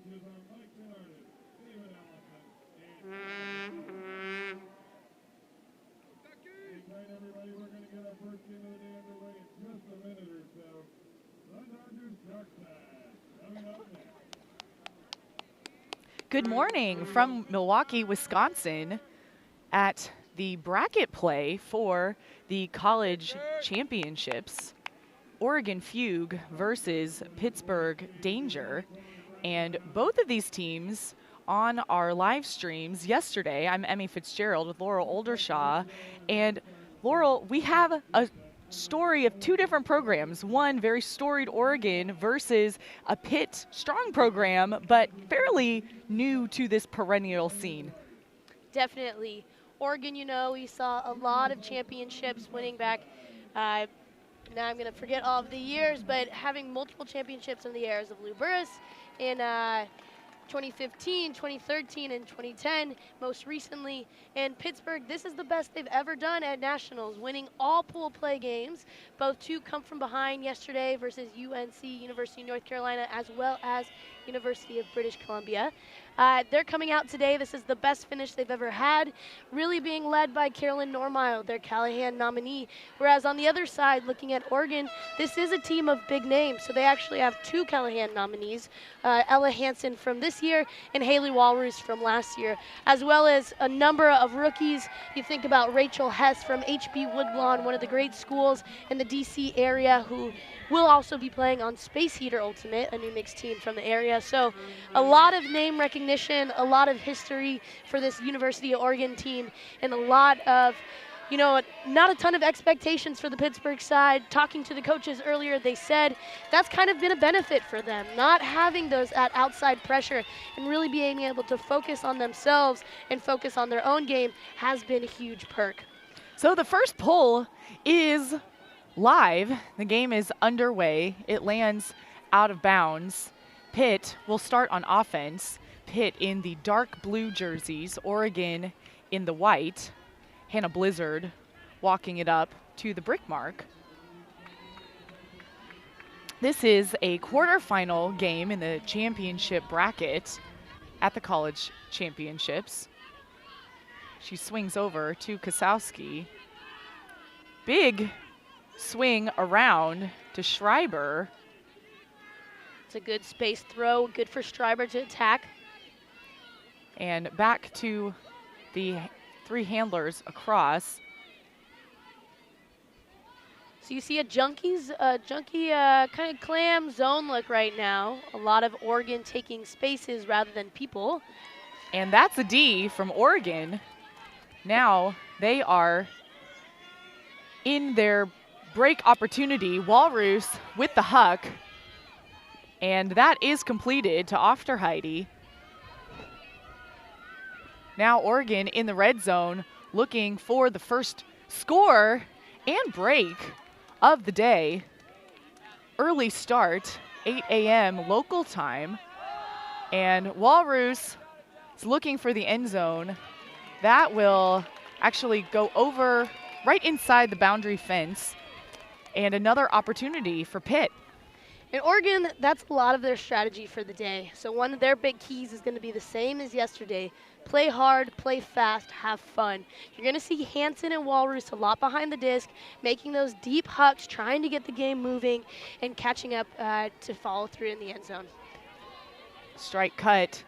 Everybody, we're going to get our first game of the day underway in just a minute or so. The Dodgers Dark Side coming up next. Good morning from Milwaukee, Wisconsin at the bracket play for the college championships. Oregon Fugue versus Pittsburgh Danger. And both of these teams on our live streams yesterday. I'm Emmy Fitzgerald with Laurel Oldershaw. And Laurel, we have a story of two different programs. One very storied Oregon versus a Pitt strong program, but fairly new to this perennial scene. Definitely. Oregon, you know, we saw a lot of championships winning back. Now I'm going to forget all of the years, but having multiple championships in the eras of Lou Burris in 2015, 2013, and 2010, most recently. And Pittsburgh, this is the best they've ever done at Nationals, winning all pool play games. Both two come from behind yesterday versus UNC, University of North Carolina, as well as University of British Columbia. They're coming out today. This is the best finish they've ever had, really being led by Carolyn Normile, their Callahan nominee. Whereas on the other side, looking at Oregon, this is a team of big names. So they actually have two Callahan nominees, Ella Hansen from this year and Haley Walrus from last year, as well as a number of rookies. You think about Rachel Hess from HB Woodlawn, one of the great schools in the DC area, who will also be playing on Space Heater Ultimate, a new mixed team from the area. So a lot of name recognition, a lot of history for this University of Oregon team, and a lot of, you know, not a ton of expectations for the Pittsburgh side. Talking to the coaches earlier, they said that's kind of been a benefit for them, not having that outside pressure and really being able to focus on themselves and focus on their own game has been a huge perk. So the first pull is live. The game is underway. It lands out of bounds. Pitt will start on offense. Pitt in the dark blue jerseys, Oregon in the white. Hannah Blizzard walking it up to the brick mark. This is a quarterfinal game in the championship bracket at the college championships. She swings over to Kosowski. Big swing around to Schreiber. It's a good space throw, good for Schreiber to attack. And back to the three handlers across. So you see a junky kind of clam zone look right now. A lot of Oregon taking spaces rather than people. And that's a D from Oregon. Now they are in their break opportunity. Walrus with the huck. And that is completed to Ofterheide. Now Oregon in the red zone looking for the first score and break of the day. Early start, 8 a.m. local time. And Walrus is looking for the end zone. That will actually go over right inside the boundary fence. And another opportunity for Pitt. In Oregon, that's a lot of their strategy for the day. So one of their big keys is going to be the same as yesterday. Play hard, play fast, have fun. You're going to see Hansen and Walrus a lot behind the disc, making those deep hucks, trying to get the game moving, and catching up to follow through in the end zone. Strike cut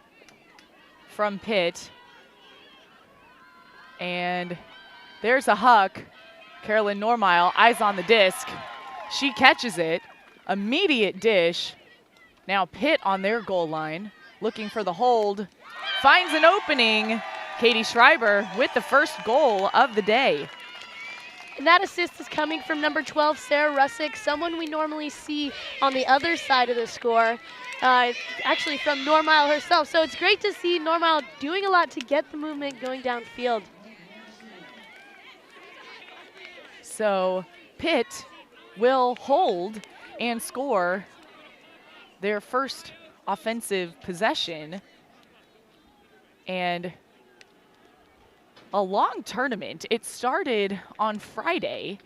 from Pitt. And there's a huck. Carolyn Normile, eyes on the disc. She catches it. Immediate dish. Now Pitt on their goal line, looking for the hold. Finds an opening. Katie Schreiber with the first goal of the day. And that assist is coming from number 12, Sarah Russick, someone we normally see on the other side of the score, actually from Normile herself. So it's great to see Normile doing a lot to get the movement going downfield. So Pitt will hold and score their first offensive possession. And a long tournament. It started on Friday,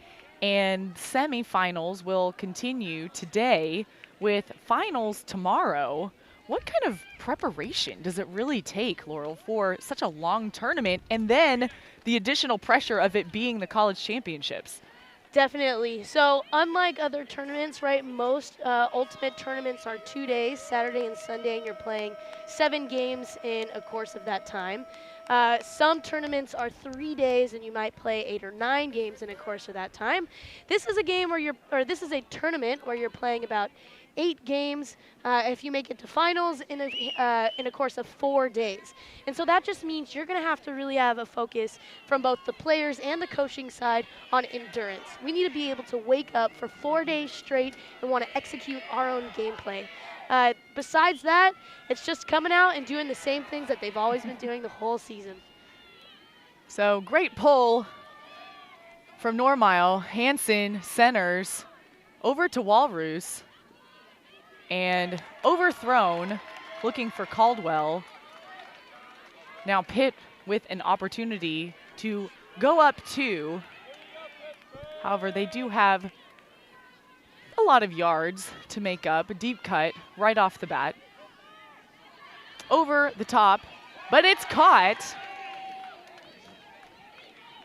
and semifinals will continue today with finals tomorrow, what kind of preparation does it really take, Laurel, for such a long tournament, and then the additional pressure of it being the college championships? Definitely. So unlike other tournaments, right, most ultimate tournaments are 2 days, Saturday and Sunday, and you're playing 7 games in a course of that time. Some tournaments are 3 days, and you might play 8 or 9 games in a course of that time. This is a game where this is a tournament where you're playing about 8 games if you make it to finals in a course of 4 days. And so that just means you're going to have to really have a focus from both the players and the coaching side on endurance. We need to be able to wake up for 4 days straight and want to execute our own gameplay. Besides that, it's just coming out and doing the same things that they've always been doing the whole season. So great pull from Normile. Hansen centers over to Walrus. And overthrown, looking for Caldwell. Now Pitt with an opportunity to go up 2. However, they do have a lot of yards to make up. A deep cut right off the bat. Over the top, but it's caught.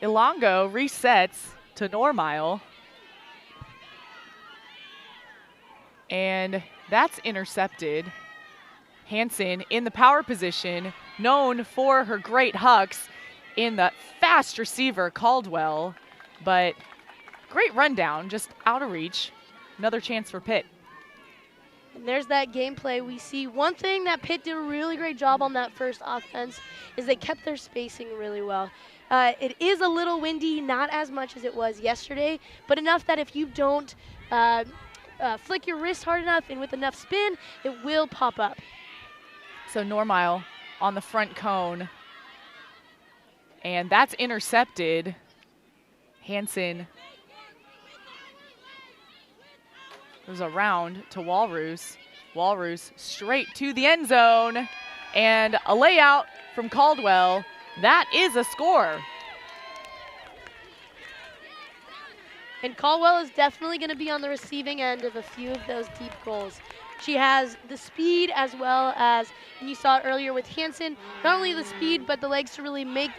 Ilongo resets to Normile. And that's intercepted. Hansen in the power position, known for her great hucks in the fast receiver Caldwell, but great rundown, just out of reach. Another chance for Pitt. And there's that gameplay we see. One thing that Pitt did a really great job on that first offense is they kept their spacing really well. It is a little windy, not as much as it was yesterday, but enough that if you don't flick your wrist hard enough and with enough spin, it will pop up. So Normile on the front cone. And that's intercepted. Hansen goes around to Walrus. Walrus straight to the end zone. And a layout from Caldwell. That is a score. And Caldwell is definitely going to be on the receiving end of a few of those deep goals. She has the speed as well as, and you saw it earlier with Hansen, not only the speed but the legs to really make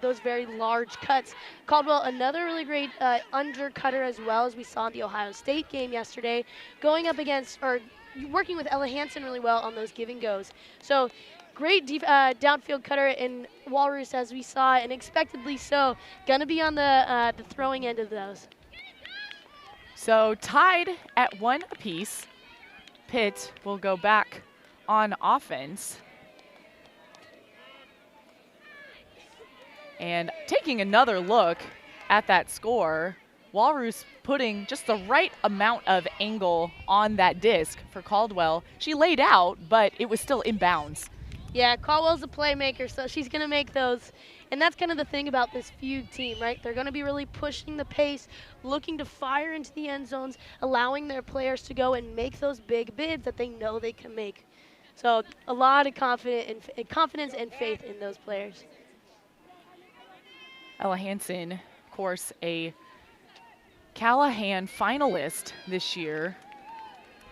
those very large cuts. Caldwell, another really great undercutter as well, as we saw in the Ohio State game yesterday, going up against, or working with Ella Hansen really well on those give and goes. So great downfield cutter in Walrus, as we saw, and expectedly so, going to be on the throwing end of those. So tied at 1 apiece. Pitt will go back on offense. And taking another look at that score, Walrus putting just the right amount of angle on that disc for Caldwell. She laid out, but it was still inbounds. Yeah, Caldwell's a playmaker, so she's going to make those. And that's kind of the thing about this Fugue team, right? They're going to be really pushing the pace, looking to fire into the end zones, allowing their players to go and make those big bids that they know they can make. So a lot of confidence and faith in those players. Ella Hansen, of course, a Callahan finalist this year.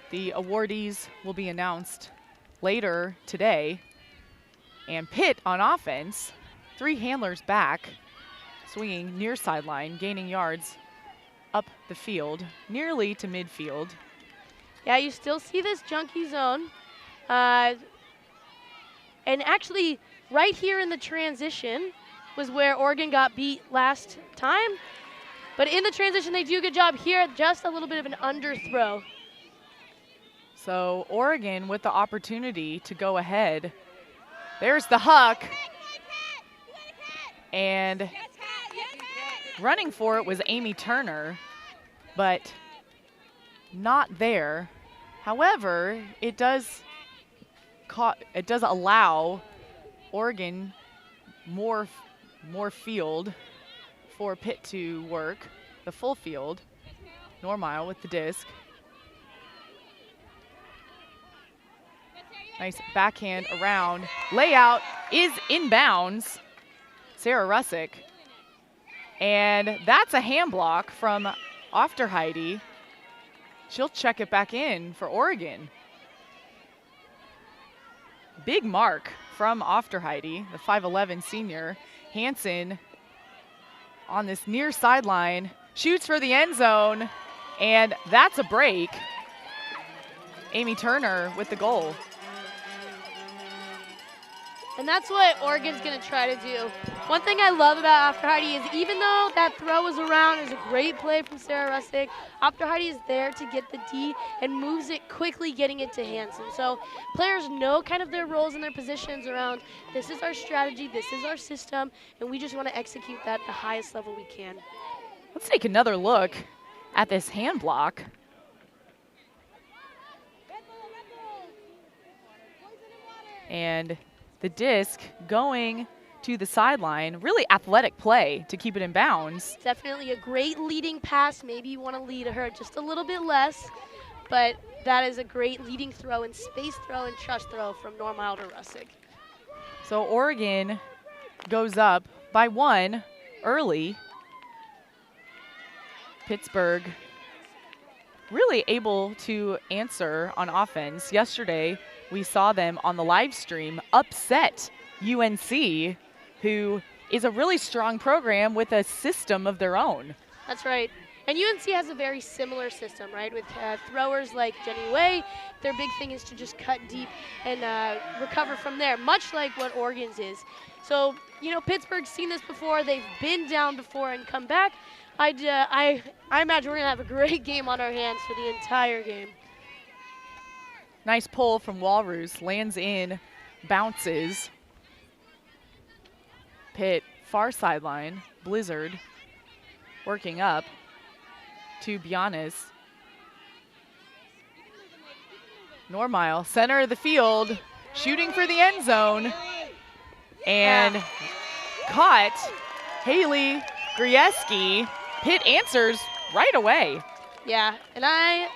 The awardees will be announced later today. And Pitt on offense, 3 handlers back, swinging near sideline, gaining yards up the field, nearly to midfield. Yeah, you still see this junkie zone. And actually, right here in the transition was where Oregon got beat last time. But in the transition, they do a good job here, just a little bit of an underthrow. So Oregon with the opportunity to go ahead. There's the huck. And running for it was Amy Turner, but not there. However, it does allow Oregon more field for Pitt to work, the full field. Normile with the disc. Nice backhand around. Layout is inbounds. Sarah Russick. And that's a hand block from Ofterheide. She'll check it back in for Oregon. big mark from Ofterheide, the 5'11 senior. Hansen on this near sideline, shoots for the end zone, and that's a break. Amy Turner with the goal. And that's what Oregon's going to try to do. One thing I love about Ofterheide is even though that throw was around, it was a great play from Sarah Rustick, Ofterheide is there to get the D and moves it quickly, getting it to Hansen. So players know kind of their roles and their positions around, this is our strategy, this is our system, and we just want to execute that at the highest level we can. Let's take another look at this hand block. And the disc going to the sideline, really athletic play to keep it in bounds. Definitely a great leading pass. Maybe you want to lead her just a little bit less, but that is a great leading throw and space throw and trust throw from Normile to Rustick. So Oregon goes up by 1 early. Pittsburgh really able to answer on offense. Yesterday, we saw them on the live stream upset UNC, who is a really strong program with a system of their own. That's right. And UNC has a very similar system, right? With throwers like Jenny Way, their big thing is to just cut deep and recover from there, much like what Oregon's is. So, you know, Pittsburgh's seen this before. They've been down before and come back. I imagine we're going to have a great game on our hands for the entire game. Nice pull from Walrus, lands in, bounces. Pitt, far sideline, Blizzard working up to Bianis. Normile, center of the field, shooting for the end zone, and caught Haley Grieski. Pitt answers right away. Yeah, and I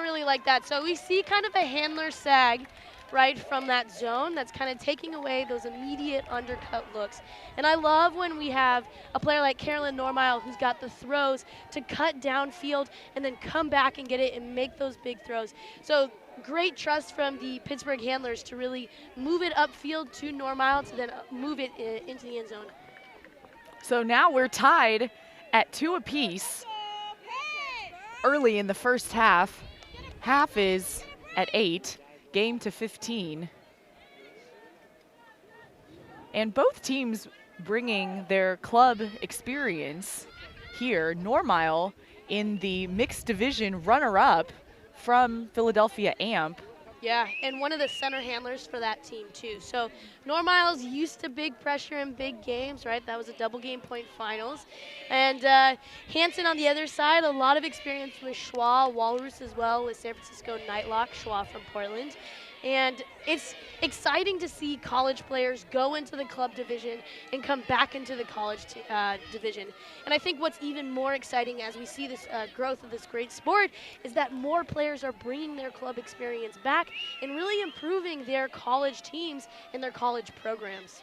really like that. So we see kind of a handler sag right from that zone that's kind of taking away those immediate undercut looks. And I love when we have a player like Carolyn Normile who's got the throws to cut downfield and then come back and get it and make those big throws. So great trust from the Pittsburgh handlers to really move it upfield to Normile to then move it into the end zone. So now we're tied at 2 apiece early in the first half. Half is at 8, game to 15. And both teams bringing their club experience here. Normile in the mixed division runner-up from Philadelphia AMP. Yeah, and one of the center handlers for that team too. So Normile's used to big pressure in big games, right? That was a double game point finals. And Hansen on the other side, a lot of experience with Schwa, Walrus as well with San Francisco Nightlock, Schwa from Portland. And it's exciting to see college players go into the club division and come back into the college division. And I think what's even more exciting as we see this growth of this great sport is that more players are bringing their club experience back and really improving their college teams and their college programs.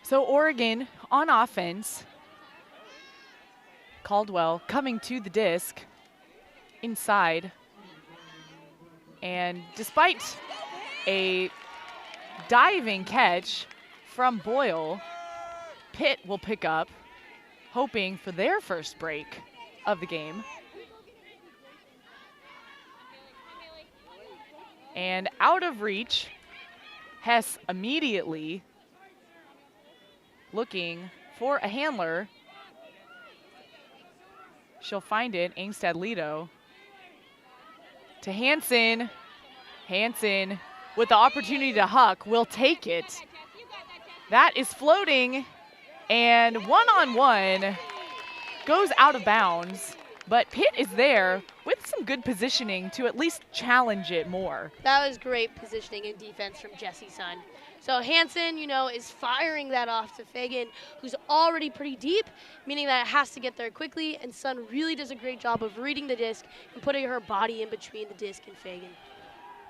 So Oregon on offense. Caldwell coming to the disc inside. And despite a diving catch from Boyle, Pitt will pick up, hoping for their first break of the game. And out of reach, Hess immediately looking for a handler. She'll find it, Angstad-Lido. To Hansen. Hansen with the opportunity to huck will take it. That is floating, and one-on-one goes out of bounds, but Pitt is there with some good positioning to at least challenge it more. That was great positioning and defense from Jessie Sun. So Hansen, you know, is firing that off to Fagan, who's already pretty deep, meaning that it has to get there quickly, and Sun really does a great job of reading the disc and putting her body in between the disc and Fagan.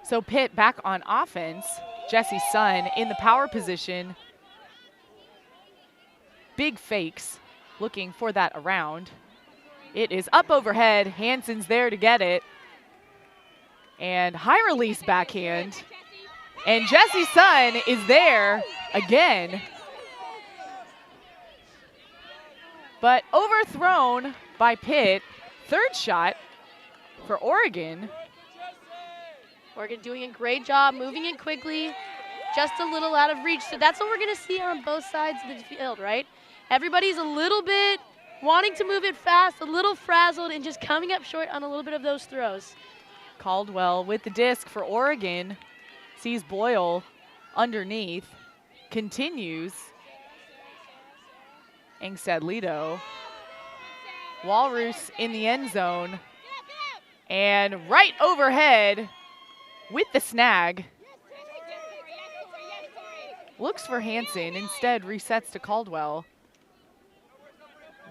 So Pitt back on offense. Jessie Sun in the power position. Big fakes, looking for that around. It is up overhead. Hansen's there to get it. And high release backhand. And Jessie Sun is there again. But overthrown by Pitt. Third shot for Oregon. Oregon doing a great job, moving it quickly, just a little out of reach. So that's what we're going to see on both sides of the field, right? Everybody's a little bit wanting to move it fast, a little frazzled, and just coming up short on a little bit of those throws. Caldwell with the disc for Oregon. Sees Boyle underneath. Continues. Angstad-Lido. Walrus in the end zone. And right overhead with the snag. Looks for Hansen, instead resets to Caldwell.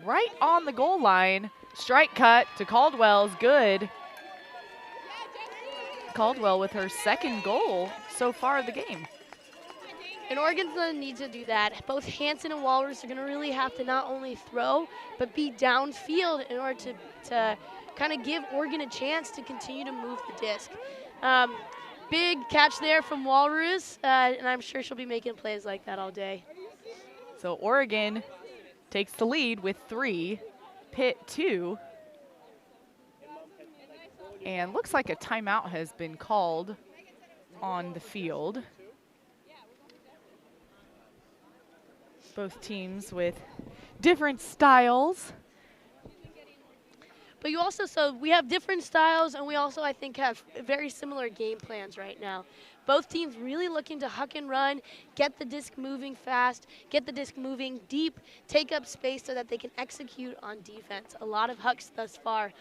Right on the goal line. Strike cut to Caldwell's good. Caldwell with her second goal so far of the game. And Oregon's going to need to do that. Both Hansen and Walrus are going to really have to not only throw, but be downfield in order to kind of give Oregon a chance to continue to move the disc. Big catch there from Walrus, and I'm sure she'll be making plays like that all day. So Oregon takes the lead with 3, Pitt 2. And looks like a timeout has been called on the field. Both teams with different styles. But you also, so we have different styles, and we also, I think, have very similar game plans right now. Both teams really looking to huck and run, get the disc moving fast, get the disc moving deep, take up space so that they can execute on defense. A lot of hucks thus far.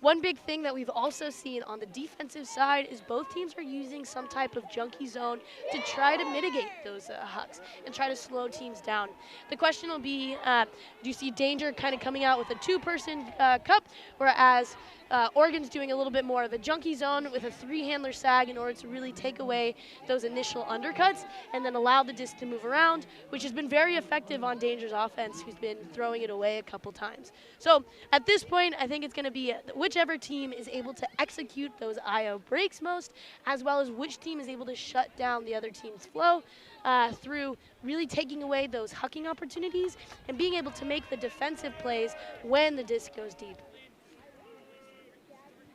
One big thing that we've also seen on the defensive side is both teams are using some type of junkie zone to try to mitigate those hucks and try to slow teams down. The question will be, do you see Danger kind of coming out with a 2-person cup, whereas Oregon's doing a little bit more of a junkie zone with a 3-handler sag in order to really take away those initial undercuts and then allow the disc to move around, which has been very effective on Danger's offense, who's been throwing it away a couple times. So at this point, I think it's going to be whichever team is able to execute those IO breaks most, as well as which team is able to shut down the other team's flow through really taking away those hucking opportunities and being able to make the defensive plays when the disc goes deep.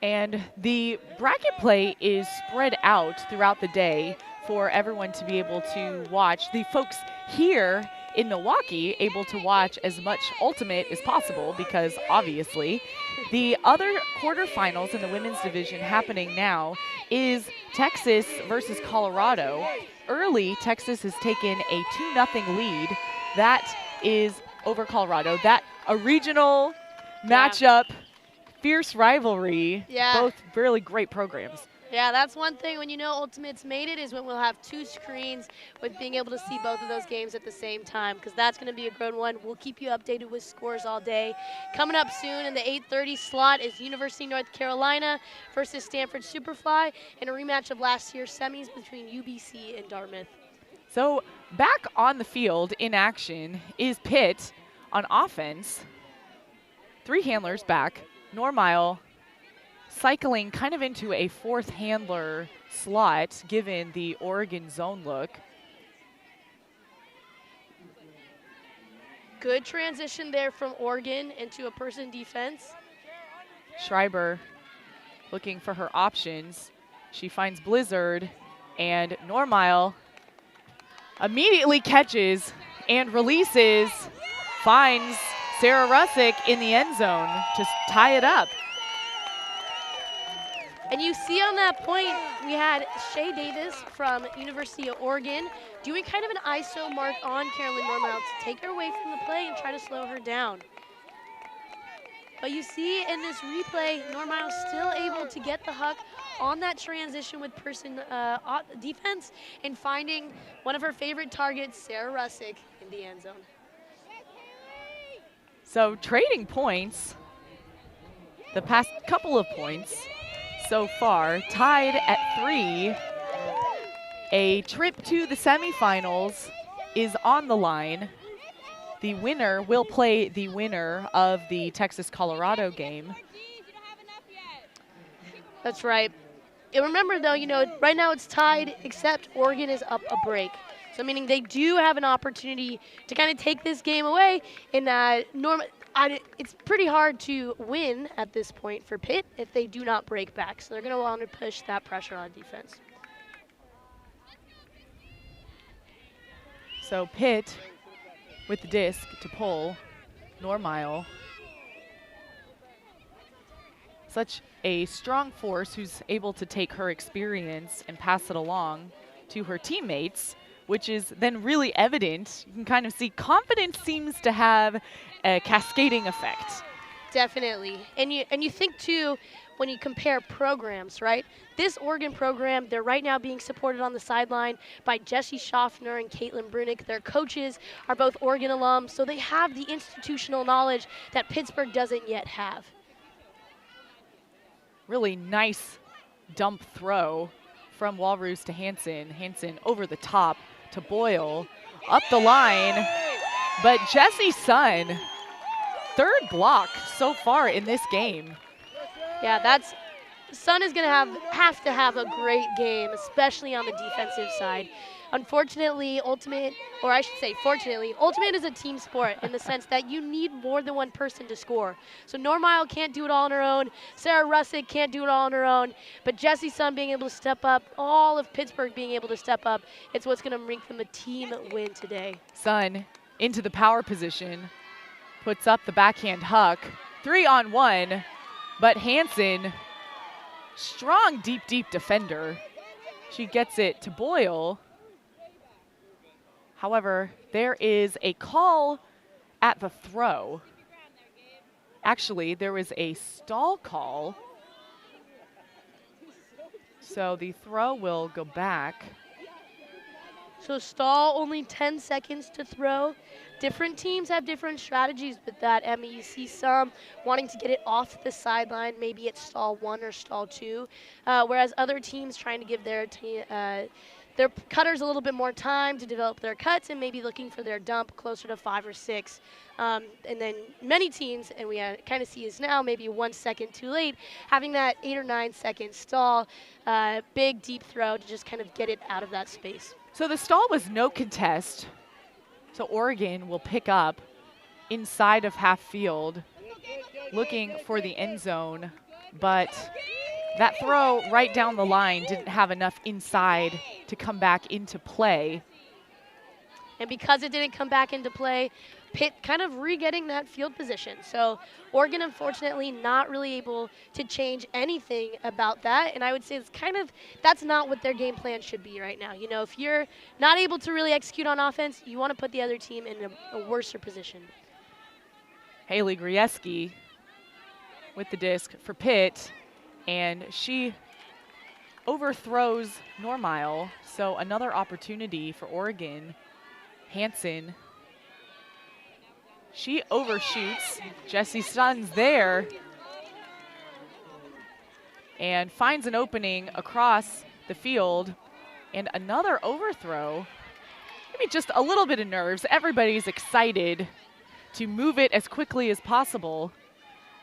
And the bracket play is spread out throughout the day for everyone to be able to watch. The folks here in Milwaukee able to watch as much Ultimate as possible because obviously the other quarterfinals in the women's division happening now is Texas versus Colorado. Early, Texas has taken a 2-0 lead. That is over Colorado. That a regional matchup. Fierce rivalry, both really great programs. Yeah, that's one thing when you know Ultimate's made it is when we'll have 2 screens with being able to see both of those games at the same time because that's going to be a good one. We'll keep you updated with scores all day. Coming up soon in the 8:30 slot is University of North Carolina versus Stanford Superfly in a rematch of last year's semis between UBC and Dartmouth. So back on the field in action is Pitt on offense. 3 handlers back. Normile cycling kind of into a 4th handler slot given the Oregon zone look. Good transition there from Oregon into a person defense. Schreiber looking for her options. She finds Blizzard and Normile immediately catches and releases, finds Sarah Russick in the end zone to tie it up. And you see on that point, we had Shay Davis from University of Oregon doing kind of an ISO mark on Carolyn Normile to take her away from the play and try to slow her down. But you see in this replay, Normile still able to get the huck on that transition with person defense and finding one of her favorite targets, Sarah Russick, in the end zone. So trading points, the past couple of points so far, tied at 3. A trip to the semifinals is on the line. The winner will play the winner of the Texas-Colorado game. That's right. And remember, though, you know, right now it's tied, except Oregon is up a break. So meaning they do have an opportunity to kind of take this game away. And it's pretty hard to win at this point for Pitt if they do not break back. So they're going to want to push that pressure on defense. So Pitt with the disc to pull. Normile. Such a strong force who's able to take her experience and pass it along to her teammates, which is then really evident. You can kind of see confidence seems to have a cascading effect. Definitely. And you think, too, when you compare programs, right? This Oregon program, they're right now being supported on the sideline by Jesse Schaffner and Caitlin Brunick. Their coaches are both Oregon alums, so they have the institutional knowledge that Pittsburgh doesn't yet have. Really nice dump throw from Walrus to Hansen. Hansen over the top to Boyle, up the line. But Jessie Sun, third block so far in this game. Yeah, Sun is going to have to have a great game, especially on the defensive side. Unfortunately, Ultimate is a team sport in the sense that you need more than one person to score. So Normile can't do it all on her own. Sarah Russick can't do it all on her own. But Jessie Sun being able to step up, all of Pittsburgh being able to step up, it's what's going to make them a team win today. Sun into the power position, puts up the backhand huck. 3-on-1, but Hansen, strong, deep defender. She gets it to Boyle. However, there is a call at the throw. Actually, there was a stall call. So the throw will go back. So stall, only 10 seconds to throw. Different teams have different strategies with that, Emmy. You see some wanting to get it off the sideline, maybe it's stall 1 or stall 2, whereas other teams trying to give their cutters a little bit more time to develop their cuts and maybe looking for their dump closer to 5 or 6. And then many teams, and we kind of see this now, maybe 1 second too late, having that 8 or 9 second stall, big deep throw to just kind of get it out of that space. So the stall was no contest. So Oregon will pick up inside of half field, looking for the end zone, but that throw right down the line didn't have enough inside to come back into play. And because it didn't come back into play, Pitt kind of re-getting that field position. So Oregon, unfortunately, not really able to change anything about that. And I would say that's not what their game plan should be right now. You know, if you're not able to really execute on offense, you want to put the other team in a worse position. Haley Grieski with the disc for Pitt, and she overthrows Normile. So another opportunity for Oregon. Hansen, she overshoots. Jessie Sun's there and finds an opening across the field, and another overthrow. Maybe just a little bit of nerves. Everybody's excited to move it as quickly as possible.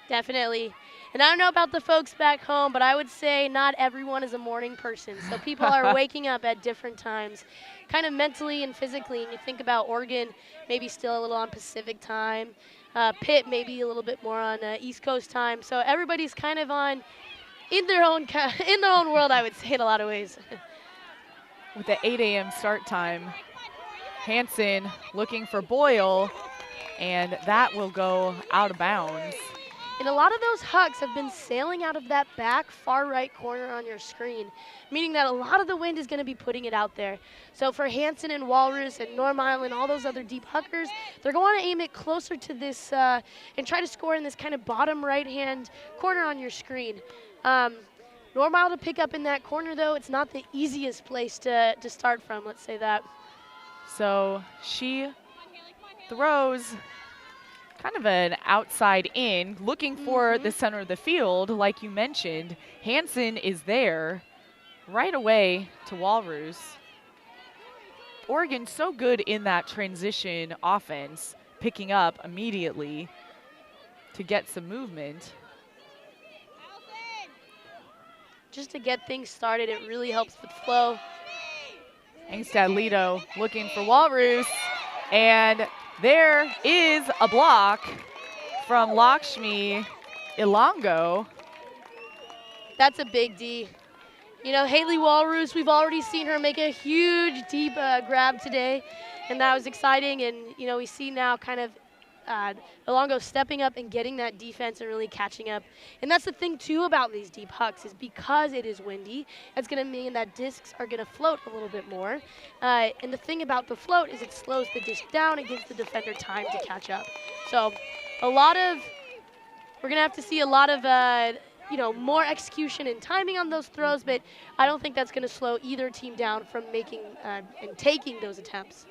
Definitely. And I don't know about the folks back home, but I would say not everyone is a morning person. So people are waking up at different times, kind of mentally and physically. And you think about Oregon, maybe still a little on Pacific time. Pitt maybe a little bit more on East Coast time. So everybody's kind of in their own world, I would say, in a lot of ways. With the 8 a.m. start time, Hansen looking for Boyle, and that will go out of bounds. And a lot of those hucks have been sailing out of that back far right corner on your screen, meaning that a lot of the wind is going to be putting it out there. So for Hansen and Walrus and Normile and all those other deep huckers, they're going to aim it closer to this and try to score in this kind of bottom right-hand corner on your screen. Normile to pick up in that corner, though, it's not the easiest place to start from, let's say that. So she throws kind of an outside in, looking for the center of the field, like you mentioned. Hansen is there right away to Walrus. Oregon so good in that transition offense, picking up immediately to get some movement. just to get things started. It really helps with flow. Angstad Lido looking for Walrus, and there is a block from Lakshmi Ilongo. That's a big D. You know, Haley Walrus, we've already seen her make a huge deep grab today, and that was exciting. And, you know, we see now kind of Ilongo stepping up and getting that defense and really catching up. And that's the thing, too, about these deep hucks is because it is windy, it's going to mean that discs are going to float a little bit more. And the thing about the float is it slows the disc down. It gives the defender time to catch up. So we're going to have to see a lot of you know, more execution and timing on those throws, but I don't think that's going to slow either team down from making and taking those attempts.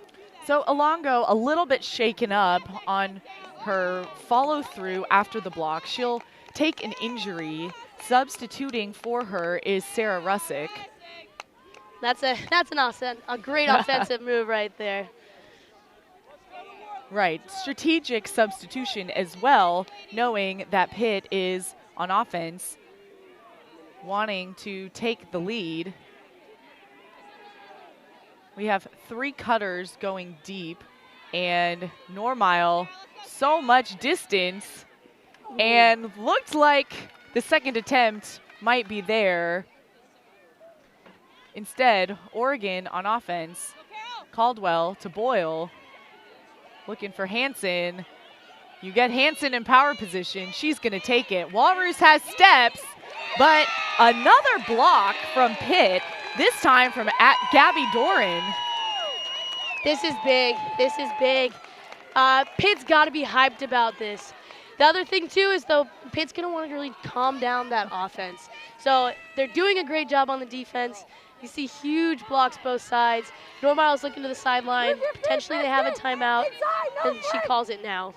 So Ilongo a little bit shaken up on her follow through after the block. She'll take an injury. Substituting for her is Sarah Russick. That's a great offensive move right there. Right, strategic substitution as well, knowing that Pitt is on offense, wanting to take the lead. We have 3 cutters going deep, and Normile so much distance, and looked like the second attempt might be there. Instead, Oregon on offense, Caldwell to Boyle, looking for Hansen. You get Hansen in power position. She's going to take it. Walrus has steps, but another block from Pitt, this time from Gabby Doran. This is big. This is big. Pitt's got to be hyped about this. The other thing, too, is, though, Pitt's going to want to really calm down that offense. So they're doing a great job on the defense. You see huge blocks both sides. Normile's looking to the sideline. Potentially they have a timeout, and she calls it now.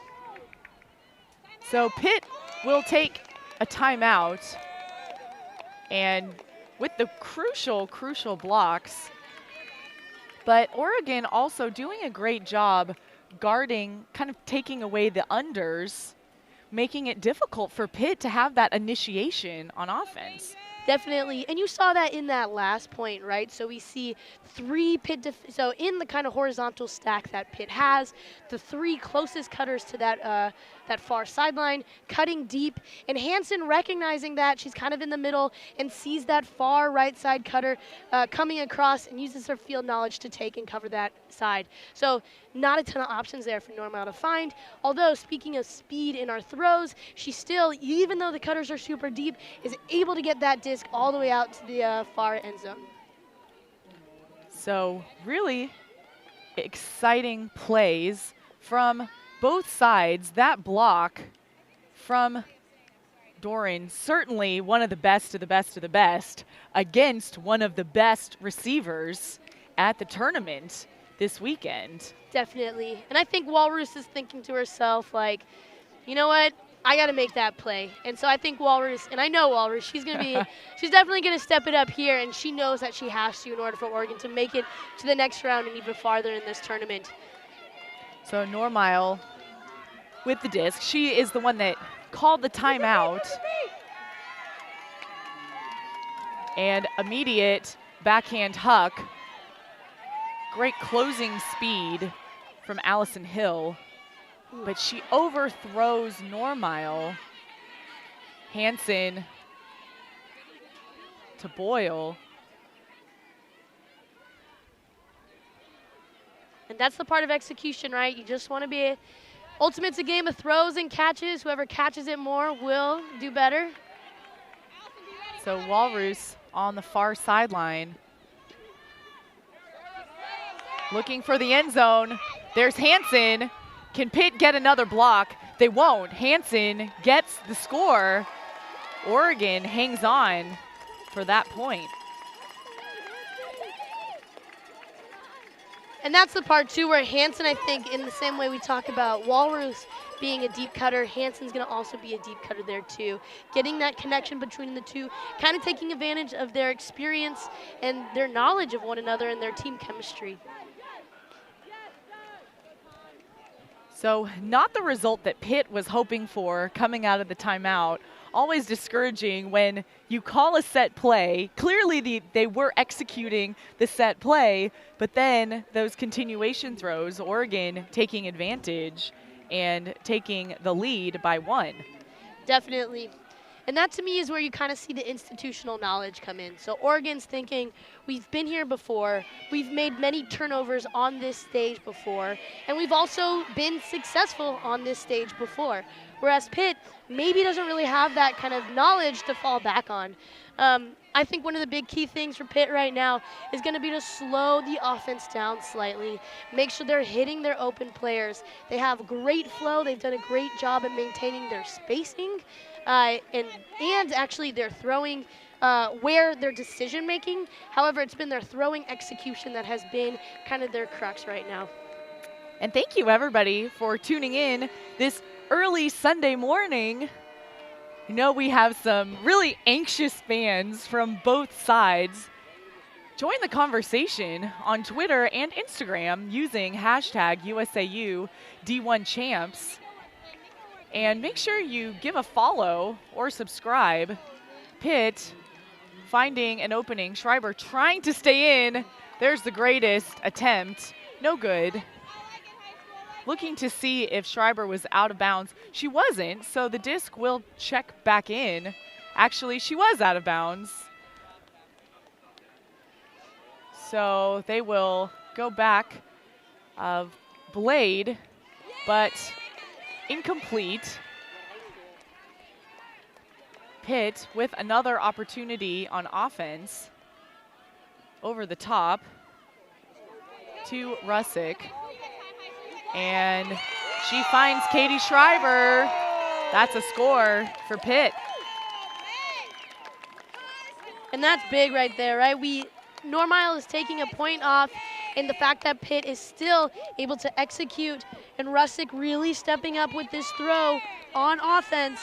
So Pitt will take a timeout, and with the crucial blocks, but Oregon also doing a great job guarding, kind of taking away the unders, making it difficult for Pitt to have that initiation on offense. Definitely, and you saw that in that last point, right? So we see 3 Pitt, so in the kind of horizontal stack that Pitt has, the 3 closest cutters to that that far sideline, cutting deep, and Hansen recognizing that, she's kind of in the middle and sees that far right side cutter coming across and uses her field knowledge to take and cover that side. So not a ton of options there for Normile to find, although speaking of speed in our throws, she still, even though the cutters are super deep, is able to get that disc all the way out to the far end zone. So really exciting plays from both sides. That block from Doran, certainly one of the best of the best of the best against one of the best receivers at the tournament this weekend. Definitely. And I think Walrus is thinking to herself, like, you know what? I got to make that play. And so I think Walrus, and I know Walrus, she's definitely going to step it up here, and she knows that she has to in order for Oregon to make it to the next round and even farther in this tournament. So Normile with the disc. She is the one that called the timeout. And immediate backhand huck. Great closing speed from Allison Hill. But she overthrows Normile. Hansen to Boyle. And that's the part of execution, right? You just want to be, ultimately it's a game of throws and catches. Whoever catches it more will do better. So Walrus on the far sideline. Looking for the end zone. There's Hansen. Can Pitt get another block? They won't. Hansen gets the score. Oregon hangs on for that point. And that's the part, too, where Hansen, I think, in the same way we talk about Walrus being a deep cutter, Hansen's going to also be a deep cutter there, too. Getting that connection between the two, kind of taking advantage of their experience and their knowledge of one another and their team chemistry. So not the result that Pitt was hoping for coming out of the timeout. Always discouraging when you call a set play. Clearly they were executing the set play, but then those continuation throws, Oregon taking advantage and taking the lead by 1. Definitely. And that to me is where you kind of see the institutional knowledge come in. So Oregon's thinking, we've been here before, we've made many turnovers on this stage before, and we've also been successful on this stage before. Whereas Pitt maybe doesn't really have that kind of knowledge to fall back on. I think one of the big key things for Pitt right now is going to be to slow the offense down slightly, make sure they're hitting their open players. They have great flow. They've done a great job at maintaining their spacing, and actually their throwing, where their decision making. However, it's been their throwing execution that has been kind of their crux right now. And thank you everybody for tuning in this early Sunday morning. You know, we have some really anxious fans from both sides. Join the conversation on Twitter and Instagram using hashtag USAU D1Champs. And make sure you give a follow or subscribe. Pitt finding an opening. Schreiber trying to stay in. There's the greatest attempt. No good. Looking to see if Schreiber was out of bounds. She wasn't, so the disc will check back in. Actually, she was out of bounds. So they will go back of Blade, but incomplete. Pitt with another opportunity on offense. Over the top to Russick. And she finds Katie Schreiber. That's a score for Pitt. And that's big right there, right? Normile is taking a point off, and the fact that Pitt is still able to execute and Russick really stepping up with this throw on offense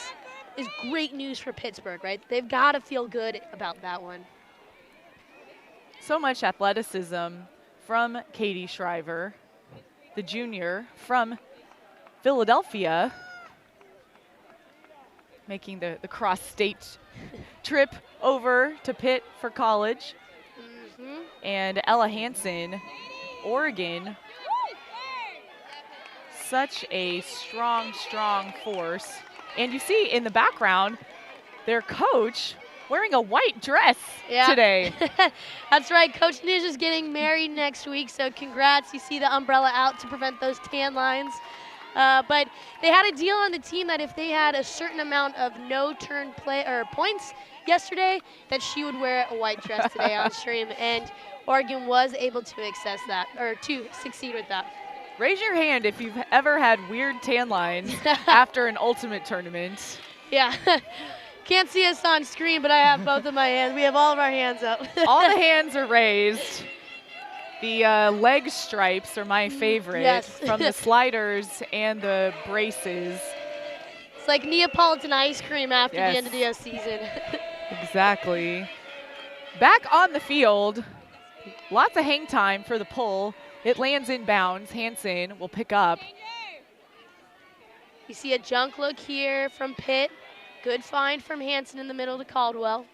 is great news for Pittsburgh, right? They've got to feel good about that one. So much athleticism from Katie Schreiber, the junior from Philadelphia, making the cross-state trip over to Pitt for college. And Ella Hansen, Oregon, such a strong, strong force. And you see in the background, their coach wearing a white dress today. That's right. Coach Nish is getting married next week, so congrats. You see the umbrella out to prevent those tan lines. But they had a deal on the team that if they had a certain amount of no-turn play or points yesterday, that she would wear a white dress today on stream. And Oregon was able to access that, or to succeed with that. Raise your hand if you've ever had weird tan lines after an ultimate tournament. Yeah. Can't see us on screen, but I have both of my hands. We have all of our hands up. All the hands are raised. The leg stripes are my favorite from the sliders and the braces. It's like Neapolitan ice cream after the end of the season. Exactly. Back on the field, lots of hang time for the pull. It lands inbounds. Hansen will pick up. You see a junk look here from Pitt. Good find from Hansen in the middle to Caldwell.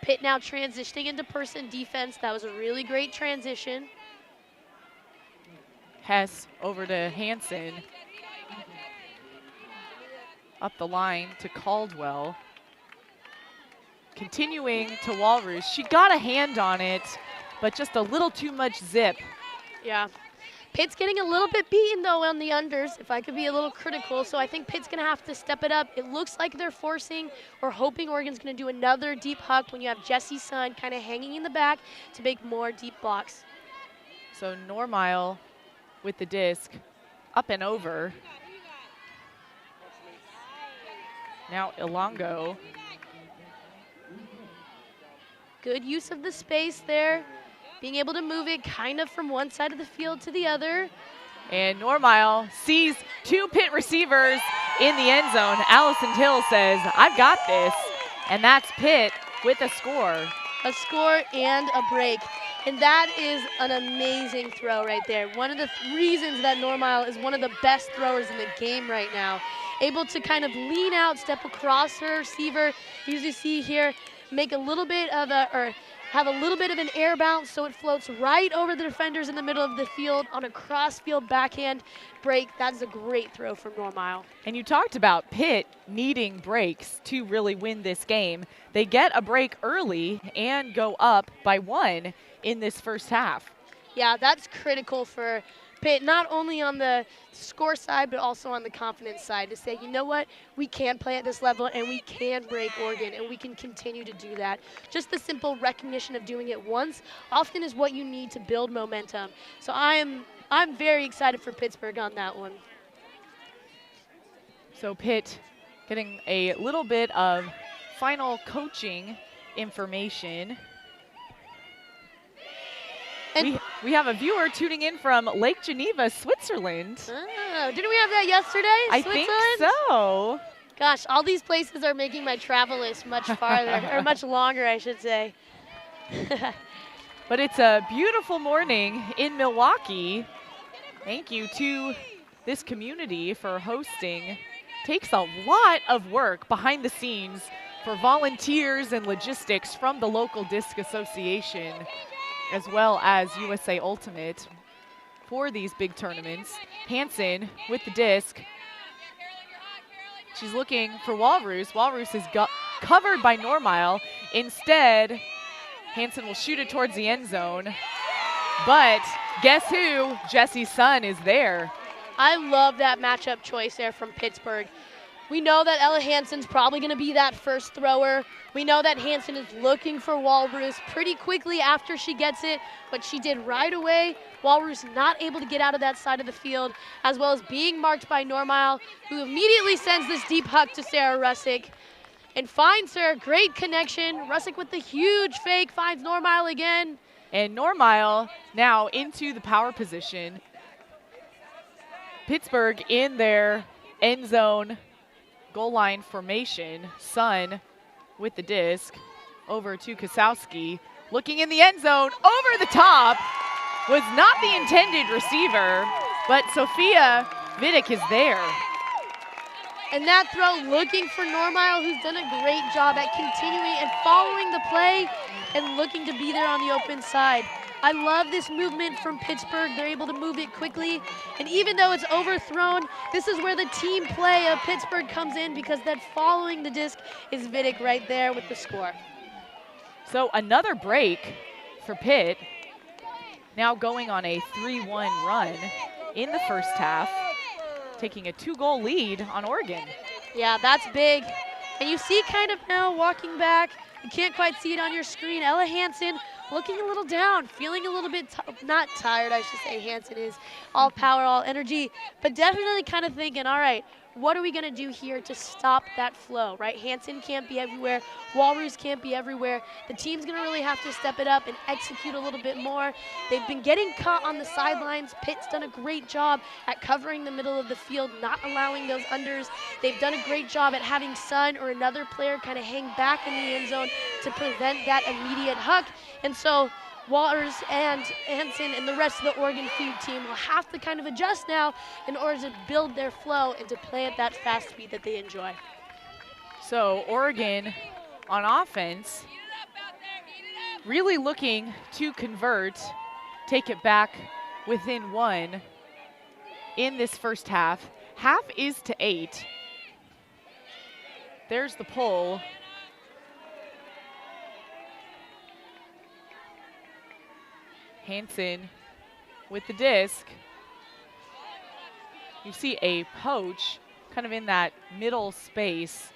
Pitt now transitioning into person defense. That was a really great transition. Hess over to Hansen. Up the line to Caldwell. Continuing to Walrus. She got a hand on it, but just a little too much zip. Yeah. Pitt's getting a little bit beaten, though, on the unders, if I could be a little critical. So I think Pitt's going to have to step it up. It looks like they're forcing or hoping Oregon's going to do another deep huck when you have Jessie Sun kind of hanging in the back to make more deep blocks. So Normile with the disc up and over. Now Ilongo. Good use of the space there. Being able to move it kind of from one side of the field to the other. And Normile sees two Pitt receivers in the end zone. Allison Hill says, I've got this. And that's Pitt with a score. A score and a break. And that is an amazing throw right there. One of the reasons that Normile is one of the best throwers in the game right now. Able to kind of lean out, step across her receiver. You usually see here, make a little bit of a, or have a little bit of an air bounce so it floats right over the defenders in the middle of the field on a cross-field backhand break. That's a great throw from Normile. And you talked about Pitt needing breaks to really win this game. They get a break early and go up by 1 in this first half. Yeah, that's critical for Pitt, not only on the score side, but also on the confidence side to say, you know what, we can play at this level and we can break Oregon and we can continue to do that. Just the simple recognition of doing it once often is what you need to build momentum. So I'm very excited for Pittsburgh on that one. So Pitt getting a little bit of final coaching information. And we have a viewer tuning in from Lake Geneva, Switzerland. oh, didn't we have that yesterday? I think so. Gosh, all these places are making my travel list much farther, or much longer, I should say. But it's a beautiful morning in Milwaukee. Thank you to this community for hosting. Takes a lot of work behind the scenes for volunteers and logistics from the local disc association, as well as USA Ultimate for these big tournaments. Hansen with the disc. She's looking for Walrus. Walrus is covered by Normile. Instead, Hansen will shoot it towards the end zone. But guess who? Jesse's son is there. I love that matchup choice there from Pittsburgh. We know that Ella Hansen's probably going to be that first thrower. We know that Hansen is looking for Walrus pretty quickly after she gets it, but she did right away. Walrus not able to get out of that side of the field, as well as being marked by Normile, who immediately sends this deep huck to Sarah Russick and finds her. Great connection. Russick with the huge fake finds Normile again. And Normile now into the power position. Pittsburgh in their end zone goal line formation. Sun with the disc over to Kosowski. Looking in the end zone, over the top. Was not the intended receiver, but Sophia Vidic is there. And that throw looking for Normile, who's done a great job at continuing and following the play and looking to be there on the open side. I love this movement from Pittsburgh. They're able to move it quickly. And even though it's overthrown, this is where the team play of Pittsburgh comes in, because that following the disc is Vidic right there with the score. So another break for Pitt. Now going on a 3-1 run in the first half, taking a 2-goal lead on Oregon. Yeah, that's big. And you see kind of now walking back, you can't quite see it on your screen, Ella Hansen looking a little down, feeling a little bit, not tired, I should say. Hansen is all power, all energy, but definitely kind of thinking, all right, what are we going to do here to stop that flow, right? Hansen can't be everywhere. Walrus can't be everywhere. The team's going to really have to step it up and execute a little bit more. They've been getting caught on the sidelines. Pitt's done a great job at covering the middle of the field, not allowing those unders. They've done a great job at having Sun or another player kind of hang back in the end zone to prevent that immediate huck. And so Walters and Hansen and the rest of the Oregon Fugue team will have to kind of adjust now in order to build their flow and to play at that fast speed that they enjoy. So Oregon on offense really looking to convert, take it back within 1 in this first half. Half is to 8. There's the pull. Hansen with the disc. You see a poach kind of in that middle space.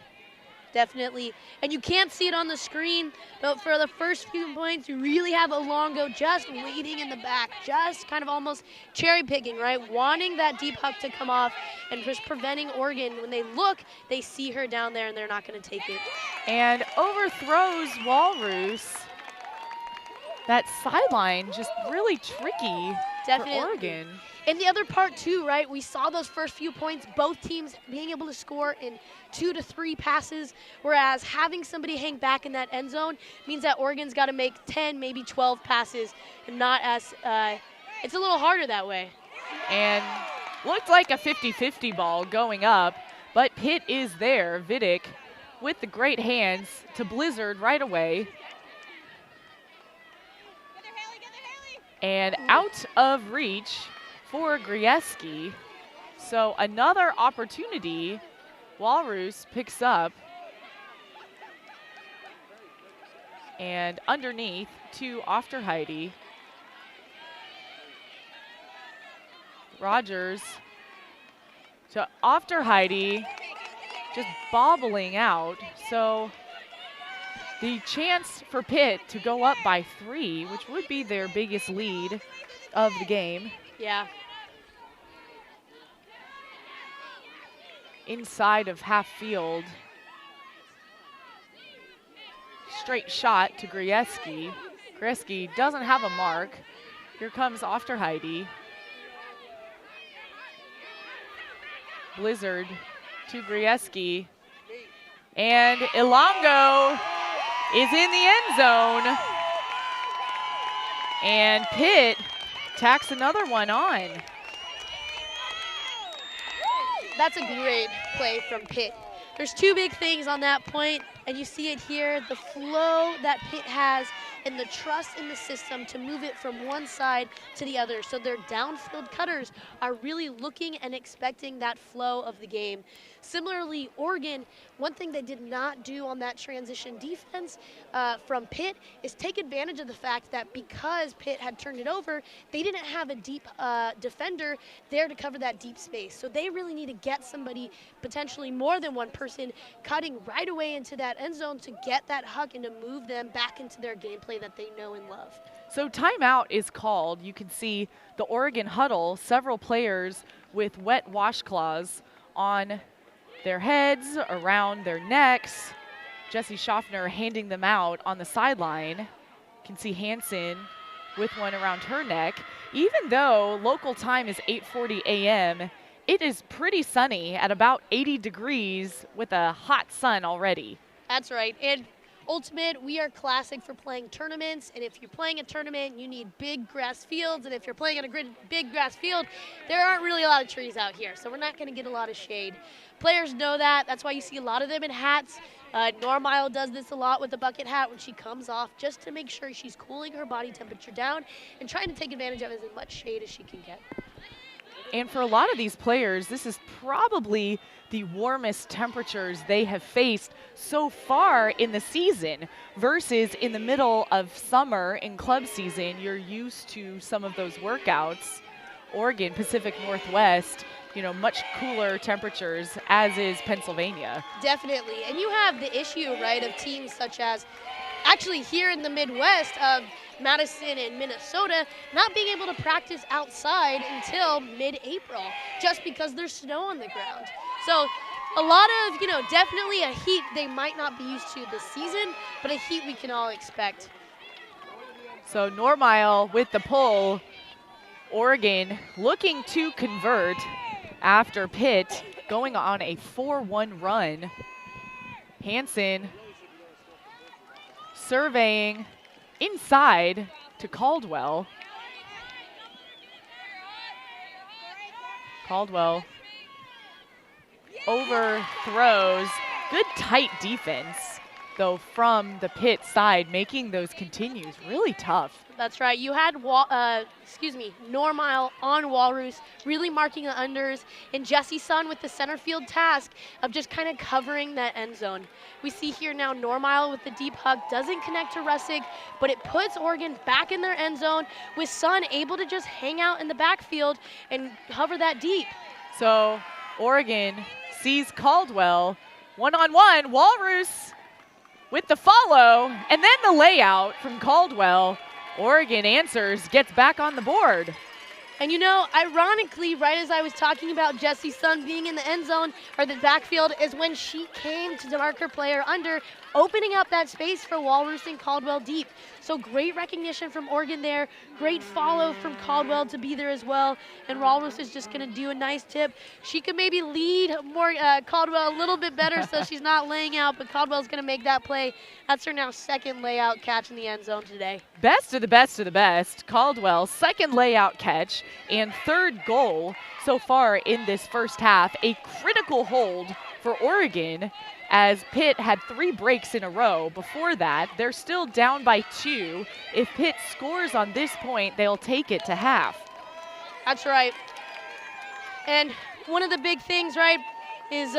Definitely. And you can't see it on the screen, but for the first few points, you really have Alongo just waiting in the back, just kind of almost cherry picking, right? Wanting that deep huck to come off and just preventing Oregon. When they look, they see her down there and they're not going to take it. And overthrows Walrus. That sideline just really tricky. Definitely. for Oregon. And the other part too, right? We saw those first few points, both teams being able to score in 2 to 3 passes, whereas having somebody hang back in that end zone means that Oregon's got to make 10, maybe 12 passes, and not as it's a little harder that way. And looked like a 50-50 ball going up, but Pitt is there. Vidic with the great hands to Blizzard right away. And out of reach for Grieski. So another opportunity Walrus picks up. And underneath to Ofterheide. Rogers to Ofterheide, just bobbling out. So the chance for Pitt to go up by 3, which would be their biggest lead of the game. Yeah. Inside of half field. Straight shot to Grieski. Grieski doesn't have a mark. Here comes Ofterheide. Blizzard to Grieski. And Ilongo is in the end zone. And Pitt tacks another one on. That's a great play from Pitt. There's 2 big things on that point, and you see it here, the flow that Pitt has and the trust in the system to move it from one side to the other. So their downfield cutters are really looking and expecting that flow of the game. Similarly, Oregon, one thing they did not do on that transition defense from Pitt is take advantage of the fact that because Pitt had turned it over, they didn't have a deep defender there to cover that deep space. So they really need to get somebody, potentially more than one person, cutting right away into that end zone to get that huck and to move them back into their gameplay that they know and love. So timeout is called. You can see the Oregon huddle, several players with wet washcloths on their heads, around their necks. Jesse Schaffner handing them out on the sideline. You can see Hansen with one around her neck. Even though local time is 8:40 a.m., it is pretty sunny at about 80 degrees with a hot sun already. That's right. And Ultimate, we are classic for playing tournaments, and if you're playing a tournament, you need big grass fields, and if you're playing on a big grass field, there aren't really a lot of trees out here, so we're not going to get a lot of shade. Players know that. That's why you see a lot of them in hats. Normile does this a lot with the bucket hat when she comes off, just to make sure she's cooling her body temperature down and trying to take advantage of as much shade as she can get. And for a lot of these players, this is probably the warmest temperatures they have faced so far in the season versus in the middle of summer in club season. You're used to some of those workouts. Oregon, Pacific Northwest, you know, much cooler temperatures, as is Pennsylvania. Definitely. And you have the issue, right, of teams such as actually here in the Midwest of Madison and Minnesota not being able to practice outside until mid-April just because there's snow on the ground. So a lot of, definitely a heat they might not be used to this season, but a heat we can all expect. So Normile with the pull. Oregon looking to convert after Pitt going on a 4-1 run. Hansen surveying inside to Caldwell. Caldwell overthrows. Good tight defense, though, from the Pitt side, making those continues really tough. That's right. You had Normile on Walrus, really marking the unders, and Jesse Sun with the center field task of just kind of covering that end zone. We see here now Normile with the deep hug doesn't connect to Russig, but it puts Oregon back in their end zone with Sun able to just hang out in the backfield and hover that deep. So Oregon sees Caldwell one-on-one. Walrus with the follow, and then the layout from Caldwell. Oregon answers, gets back on the board. And ironically, right as I was talking about Jessie Sun being in the end zone or the backfield is when she came to mark her player under, opening up that space for Walrus and Caldwell deep. So great recognition from Oregon there. Great follow from Caldwell to be there as well. And Walrus is just going to do a nice tip. She could maybe lead Caldwell a little bit better so she's not laying out, but Caldwell's going to make that play. That's her now second layout catch in the end zone today. Best of the best of the best. Caldwell's second layout catch and third goal so far in this first half. A critical hold for Oregon, as Pitt had 3 breaks in a row. Before that, they're still down by 2. If Pitt scores on this point, they'll take it to half. That's right. And one of the big things, right, is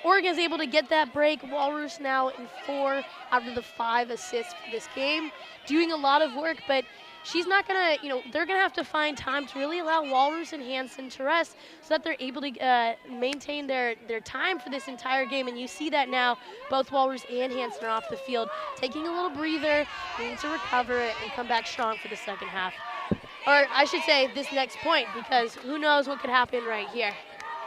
Oregon's able to get that break. Walrus now in 4 out of the 5 assists for this game. Doing a lot of work, but she's not going to, they're going to have to find time to really allow Walrus and Hansen to rest so that they're able to maintain their time for this entire game. And you see that now, both Walrus and Hansen are off the field, taking a little breather, needing to recover it and come back strong for the second half. Or I should say this next point, because who knows what could happen right here.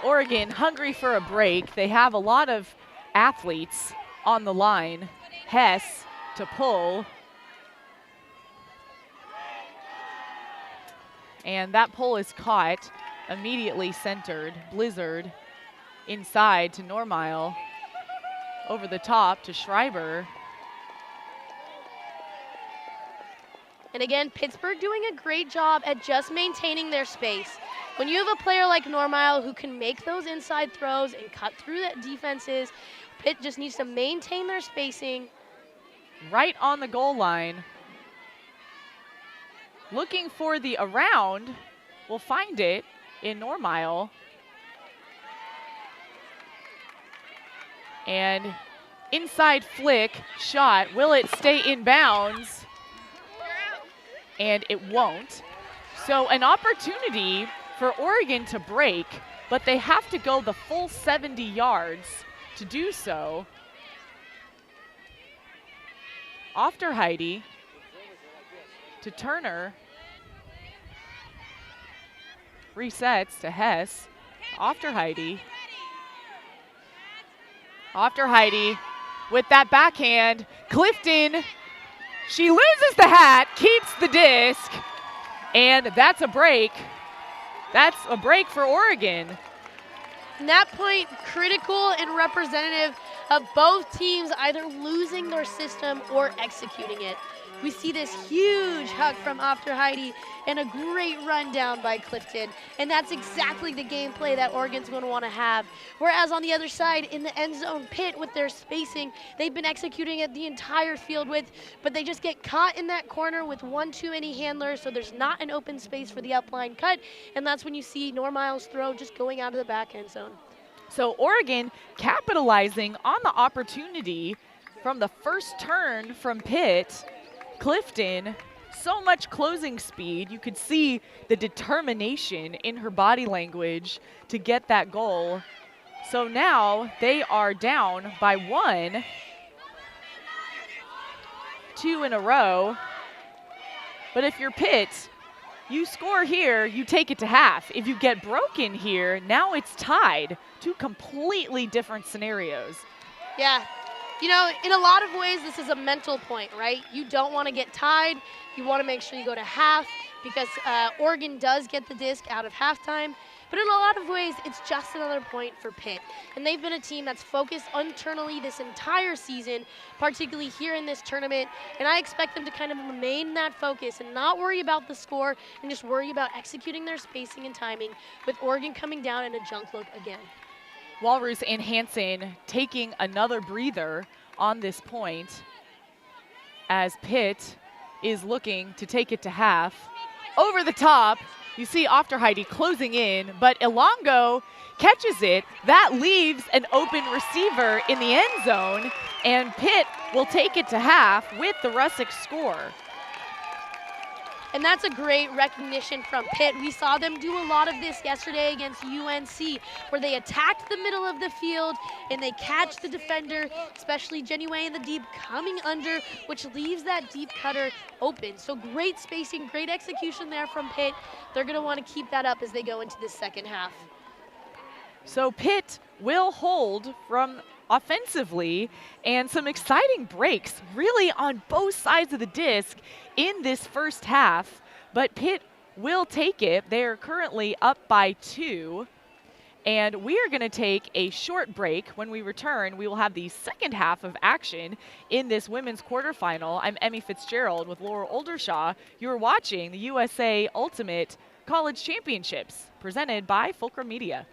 Oregon hungry for a break. They have a lot of athletes on the line. Hess to pull. And that pull is caught, immediately centered. Blizzard inside to Normile. Over the top to Schreiber. And again, Pittsburgh doing a great job at just maintaining their space. When you have a player like Normile who can make those inside throws and cut through that defenses, Pitt just needs to maintain their spacing. Right on the goal line. Looking for the around. We'll find it in Normile. And inside flick, shot. Will it stay in bounds? And it won't. So an opportunity for Oregon to break, but they have to go the full 70 yards to do so. Ofterheide to Turner. Resets to Hess. Ofterheide. Ofterheide with that backhand. Clifton, she loses the hat, keeps the disc, and that's a break. That's a break for Oregon. And that point, critical and representative of both teams either losing their system or executing it. We see this huge hug from Ofterheide and a great rundown by Clifton. And that's exactly the gameplay that Oregon's going to want to have. Whereas on the other side, in the end zone, Pitt with their spacing, they've been executing it the entire field width, but they just get caught in that corner with one too many handlers, so there's not an open space for the upline cut. And that's when you see Normile's throw just going out of the back end zone. So Oregon capitalizing on the opportunity from the first turn from Pitt. Clifton, so much closing speed. You could see the determination in her body language to get that goal. So now they are down by 1. 2 in a row. But if you're Pitt, you score here, you take it to half. If you get broken here, now it's tied. 2 completely different scenarios. Yeah. You know, in a lot of ways, this is a mental point, right? You don't want to get tied. You want to make sure you go to half because Oregon does get the disc out of halftime. But in a lot of ways, it's just another point for Pitt. And they've been a team that's focused internally this entire season, particularly here in this tournament. And I expect them to kind of remain that focus and not worry about the score and just worry about executing their spacing and timing, with Oregon coming down in a junk look again. Walrus and Hansen taking another breather on this point as Pitt is looking to take it to half. Over the top, you see Ofterheide closing in, but Ilongo catches it. That leaves an open receiver in the end zone, and Pitt will take it to half with the Rustic score. And that's a great recognition from Pitt. We saw them do a lot of this yesterday against UNC, where they attacked the middle of the field and they catch the defender, especially Jenny Way in the deep, coming under, which leaves that deep cutter open. So great spacing, great execution there from Pitt. They're going to want to keep that up as they go into the second half. So Pitt will hold from offensively, and some exciting breaks really on both sides of the disc in this first half. But Pitt will take it. They're currently up by 2. And we are going to take a short break. When we return, we will have the second half of action in this women's quarterfinal. I'm Emmy Fitzgerald with Laura Oldershaw. You're watching the USA Ultimate College Championships presented by Fulcrum Media.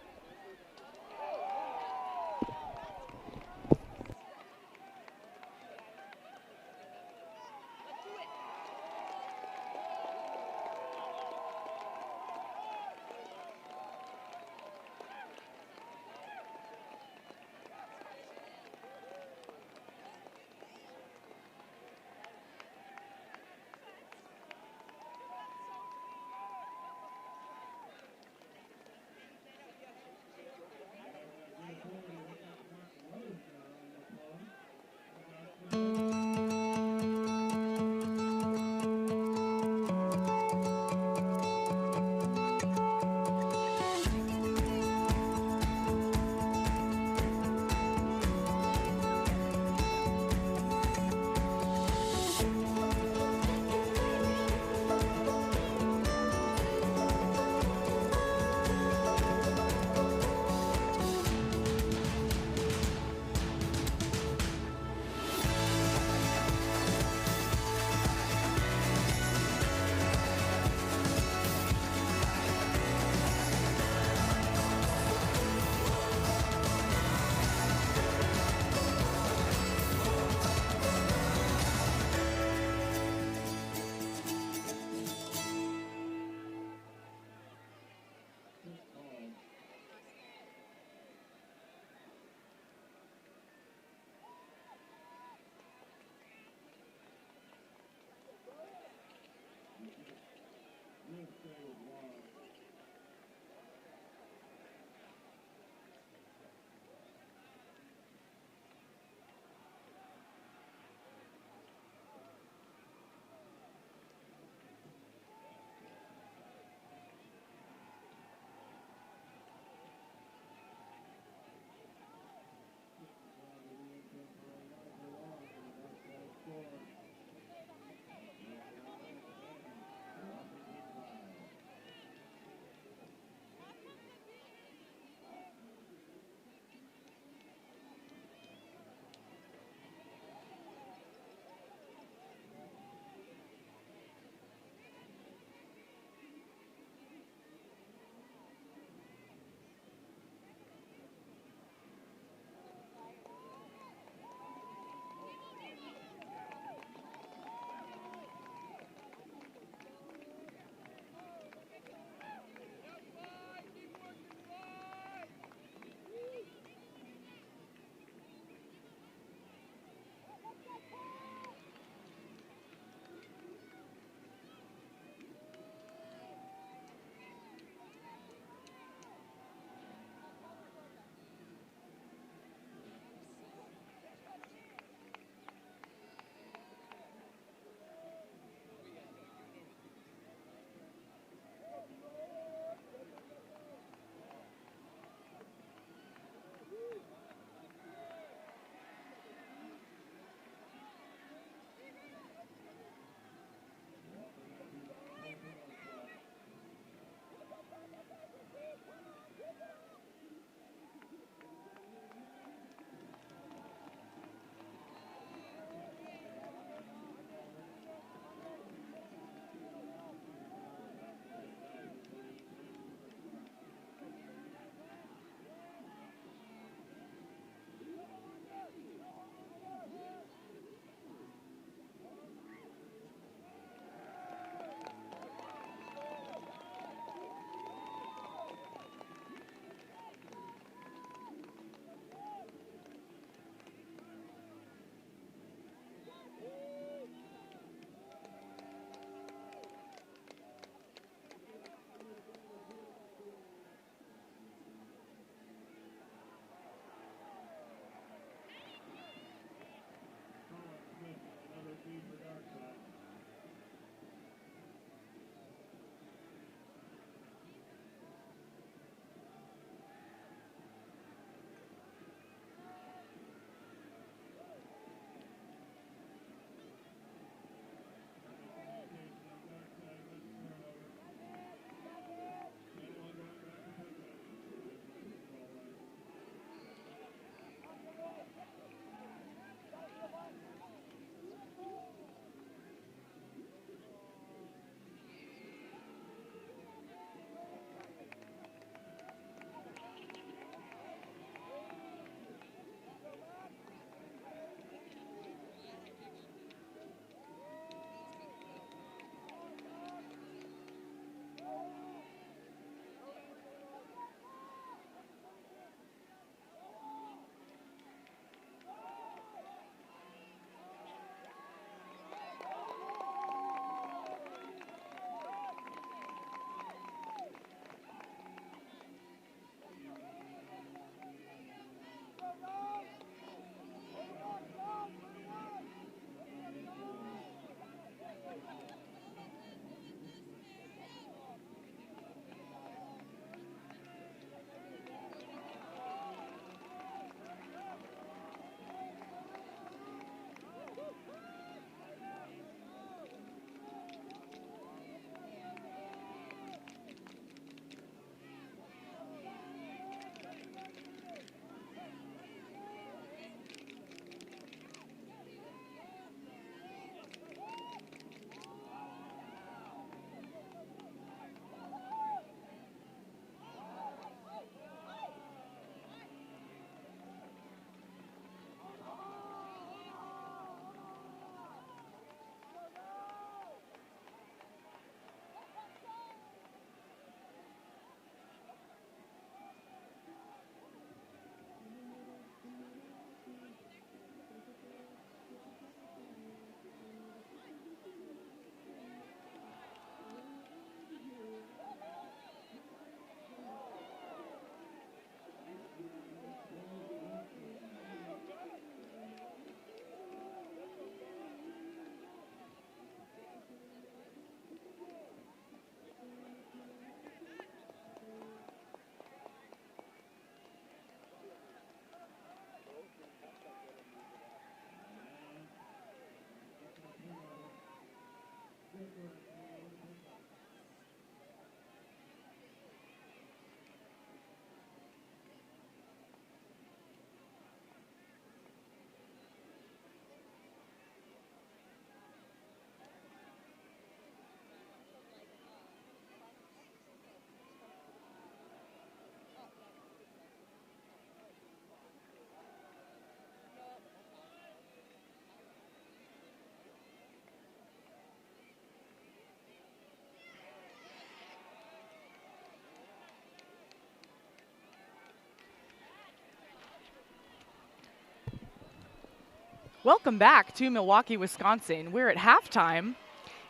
Welcome back to Milwaukee, Wisconsin. We're at halftime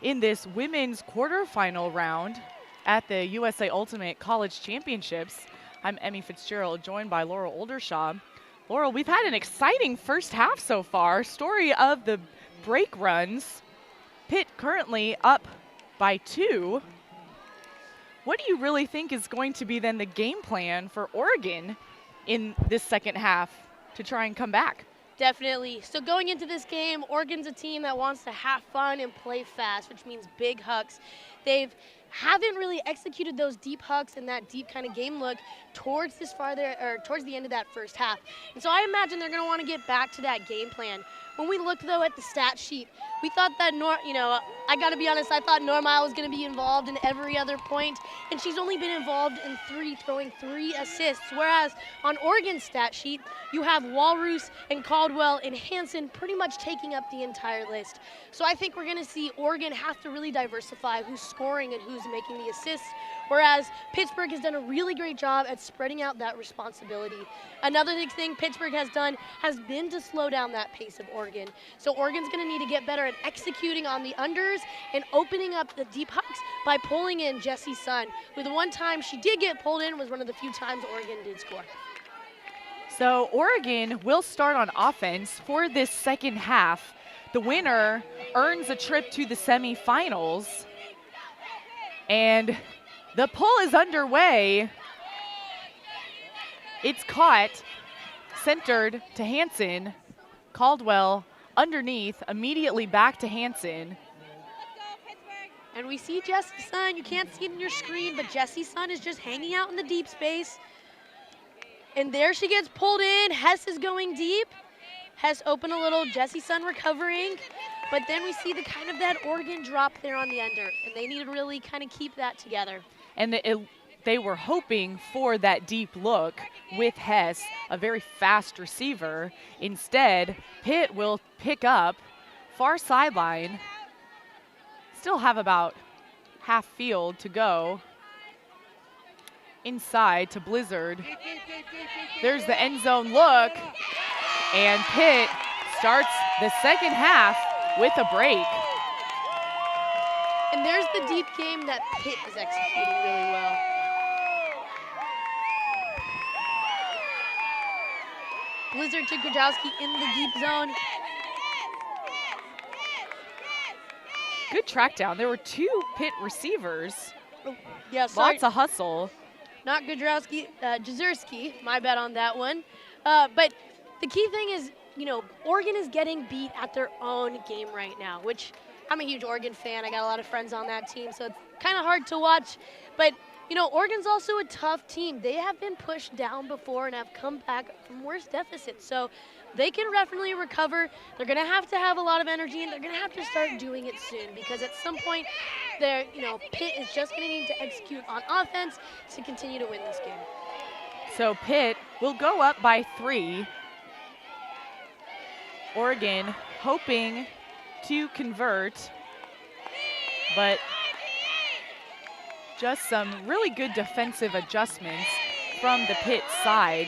in this women's quarterfinal round at the USA Ultimate College Championships. I'm Emmy Fitzgerald, joined by Laurel Oldershaw. Laurel, we've had an exciting first half so far. Story of the break runs. Pitt currently up by 2. What do you really think is going to be then the game plan for Oregon in this second half to try and come back? Definitely. So going into this game, Oregon's a team that wants to have fun and play fast, which means big hucks. They haven't really executed those deep hucks and that deep kind of game look towards towards the end of that first half. And so I imagine they're going to want to get back to that game plan. When we looked, though, at the stat sheet, we thought that, I got to be honest, I thought Normal was going to be involved in every other point, and she's only been involved in 3, throwing 3 assists, whereas on Oregon's stat sheet, you have Walrus and Caldwell and Hansen pretty much taking up the entire list. So I think we're going to see Oregon have to really diversify who's scoring and who's making the assists, whereas Pittsburgh has done a really great job at spreading out that responsibility. Another big thing Pittsburgh has done has been to slow down that pace of Oregon. So Oregon's going to need to get better at executing on the unders and opening up the deep hucks by pulling in Jessie Sun, who the one time she did get pulled in was one of the few times Oregon did score. So Oregon will start on offense for this second half. The winner earns a trip to the semifinals. And the pull is underway. It's caught, centered to Hansen. Caldwell underneath, immediately back to Hansen. And we see Jessie Sun. You can't see it in your screen, but Jessie Sun is just hanging out in the deep space. And there she gets pulled in. Hess is going deep. Hess open a little, Jessie Sun recovering. But then we see the kind of that Oregon drop there on the under, and they need to really kind of keep that together. And they were hoping for that deep look with Hess, a very fast receiver. Instead, Pitt will pick up far sideline. Still have about half field to go. Inside to Blizzard. There's the end zone look. And Pitt starts the second half with a break. And there's the deep game that Pitt is executing really well. Blizzard to Grajowski in the deep zone. Good track down. There were 2 Pitt receivers. Oh, yeah, sorry. Lots of hustle. Not Grajowski, Jazurski, my bad on that one. But the key thing is, Oregon is getting beat at their own game right now, which I'm a huge Oregon fan. I got a lot of friends on that team, so it's kind of hard to watch. But, Oregon's also a tough team. They have been pushed down before and have come back from worse deficits. So they can definitely recover. They're going to have a lot of energy, and they're going to have to start doing it soon because at some point, Pitt is just going to need to execute on offense to continue to win this game. So Pitt will go up by 3. Oregon hoping to convert, but just some really good defensive adjustments from the Pitt side,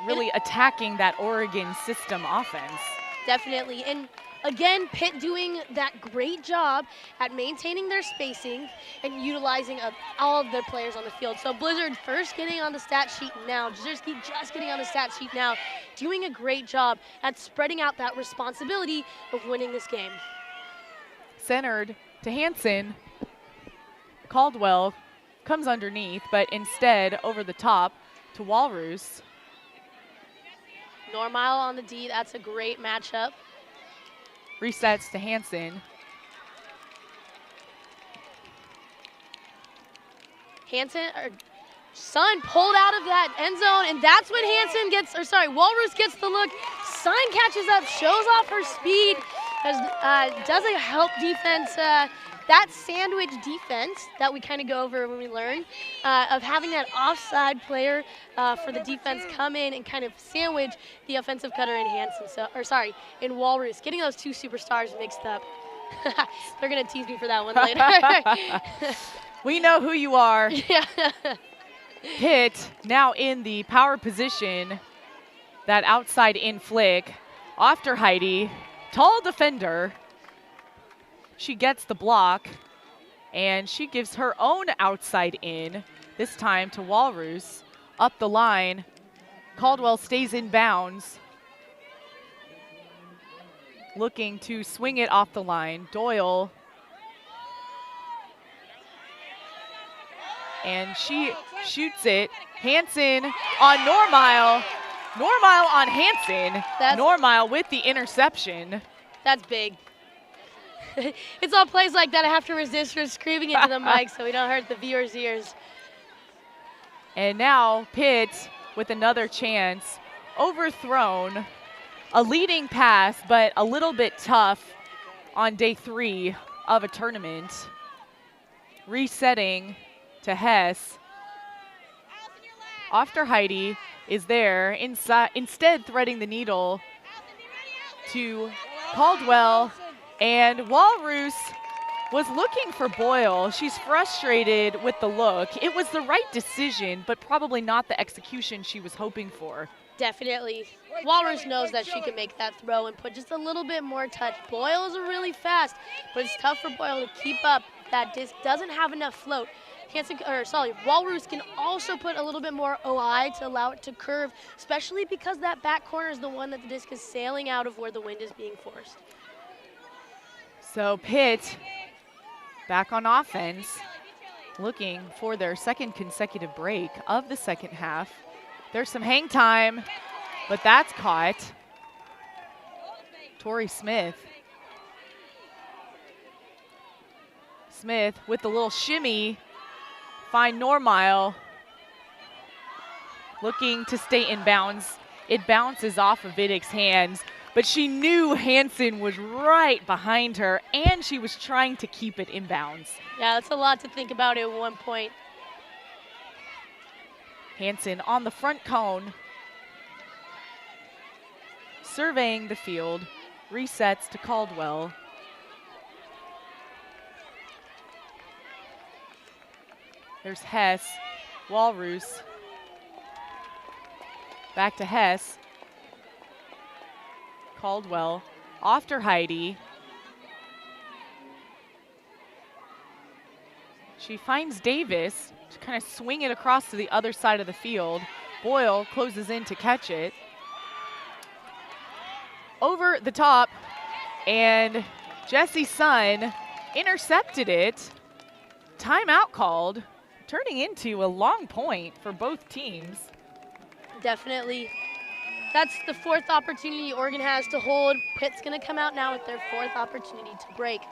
really attacking that Oregon system offense. Definitely. And again, Pitt doing that great job at maintaining their spacing and utilizing all of their players on the field. So Blizzard first getting on the stat sheet now, Jazurski just getting on the stat sheet now, doing a great job at spreading out that responsibility of winning this game. Centered to Hansen. Caldwell comes underneath, but instead over the top to Walrus. Normal on the D, that's a great matchup. Resets to Hansen. Sun pulled out of that end zone, and that's when Walrus gets the look. Sun catches up, shows off her speed, does a help defense. That sandwich defense that we kind of go over when we learn of having that offside player for the defense come in and kind of sandwich the offensive cutter in in Walrus. Getting those 2 superstars mixed up. They're going to tease me for that one later. We know who you are. Yeah. Pitt now in the power position. That outside in flick After Heidi, tall defender. She gets the block, and she gives her own outside in, this time to Walrus. Up the line, Caldwell stays in bounds. Looking to swing it off the line. Doyle. And she shoots it. Hansen on Normile. Normile on Hansen. Normile with the interception. That's big. It's all plays like that I have to resist from screaming into the mic so we don't hurt the viewers' ears. And now Pitt with another chance. Overthrown. A leading pass, but a little bit tough on day 3 of a tournament. Resetting to Hess. After Heidi is there, instead threading the needle to Caldwell. And Walrus was looking for Boyle. She's frustrated with the look. It was the right decision, but probably not the execution she was hoping for. Definitely. Walrus knows that she can make that throw and put just a little bit more touch. Boyle is really fast, but it's tough for Boyle to keep up. That disc doesn't have enough float. Walrus can also put a little bit more OI to allow it to curve, especially because that back corner is the one that the disc is sailing out of where the wind is being forced. So Pitt back on offense, looking for their second consecutive break of the second half. There's some hang time, but that's caught. Tori Smith. Smith with the little shimmy. Find Normile. Looking to stay in bounds. It bounces off of Vidic's hands, but she knew Hansen was right behind her, and she was trying to keep it in bounds. Yeah, that's a lot to think about at one point. Hansen on the front cone. Surveying the field. Resets to Caldwell. There's Hess. Walrus. Back to Hess. Caldwell. After Heidi. She finds Davis to kind of swing it across to the other side of the field. Boyle closes in to catch it. Over the top, and Jessie Sun intercepted it. Timeout called, turning into a long point for both teams. Definitely. That's the 4th opportunity Oregon has to hold. Pitt's going to come out now with their 4th opportunity to break.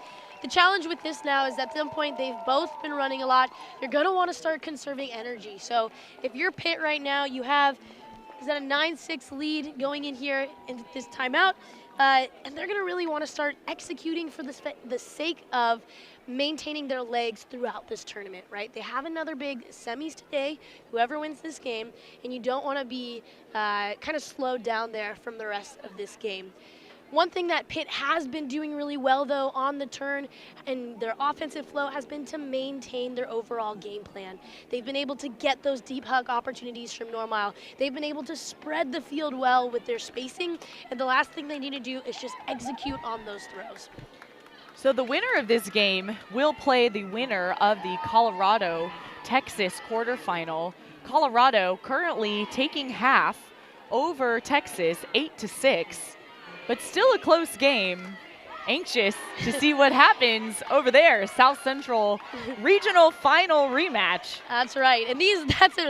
The challenge with this now is at some point they've both been running a lot. You're going to want to start conserving energy. So if you're Pitt right now, you have, is that a 9-6 lead going in here in this timeout? And they're going to really want to start executing for the sake of maintaining their legs throughout this tournament, right? They have another big semis today, whoever wins this game, and you don't want to be kind of slowed down there from the rest of this game. One thing that Pitt has been doing really well, though, on the turn and their offensive flow has been to maintain their overall game plan. They've been able to get those deep hug opportunities from Normile. They've been able to spread the field well with their spacing, and the last thing they need to do is just execute on those throws. So the winner of this game will play the winner of the Colorado-Texas quarterfinal. Colorado currently taking half over Texas 8-6. But still a close game. Anxious to see what happens over there. South Central Regional Final rematch. That's right. And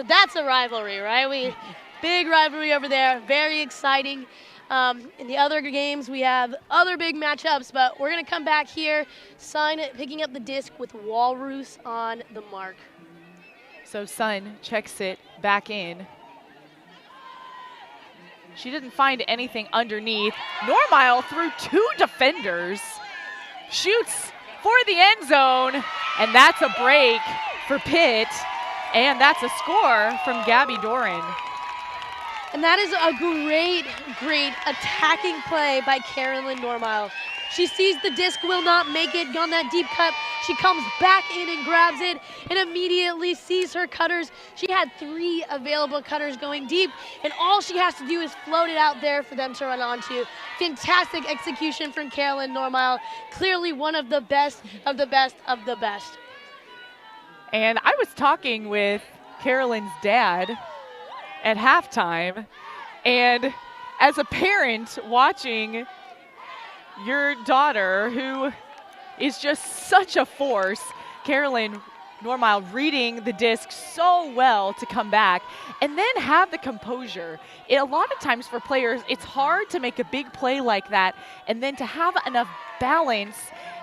that's a rivalry, right? Big rivalry over there. Very exciting. In the other games, we have other big matchups, but we're going to come back here. Sun picking up the disc with Walrus on the mark. So Sun checks it back in. She didn't find anything underneath. Normile through 2 defenders. Shoots for the end zone. And that's a break for Pitt. And that's a score from Gabby Doran. And that is a great, great attacking play by Carolyn Normile. She sees the disc will not make it on that deep cut. She comes back in and grabs it and immediately sees her cutters. She had 3 available cutters going deep, and all she has to do is float it out there for them to run onto. Fantastic execution from Carolyn Normile. Clearly one of the best of the best of the best. And I was talking with Carolyn's dad at halftime, and as a parent watching your daughter, who is just such a force, Carolyn Normile reading the disc so well to come back and then have the composure. A lot of times for players, it's hard to make a big play like that and then to have enough balance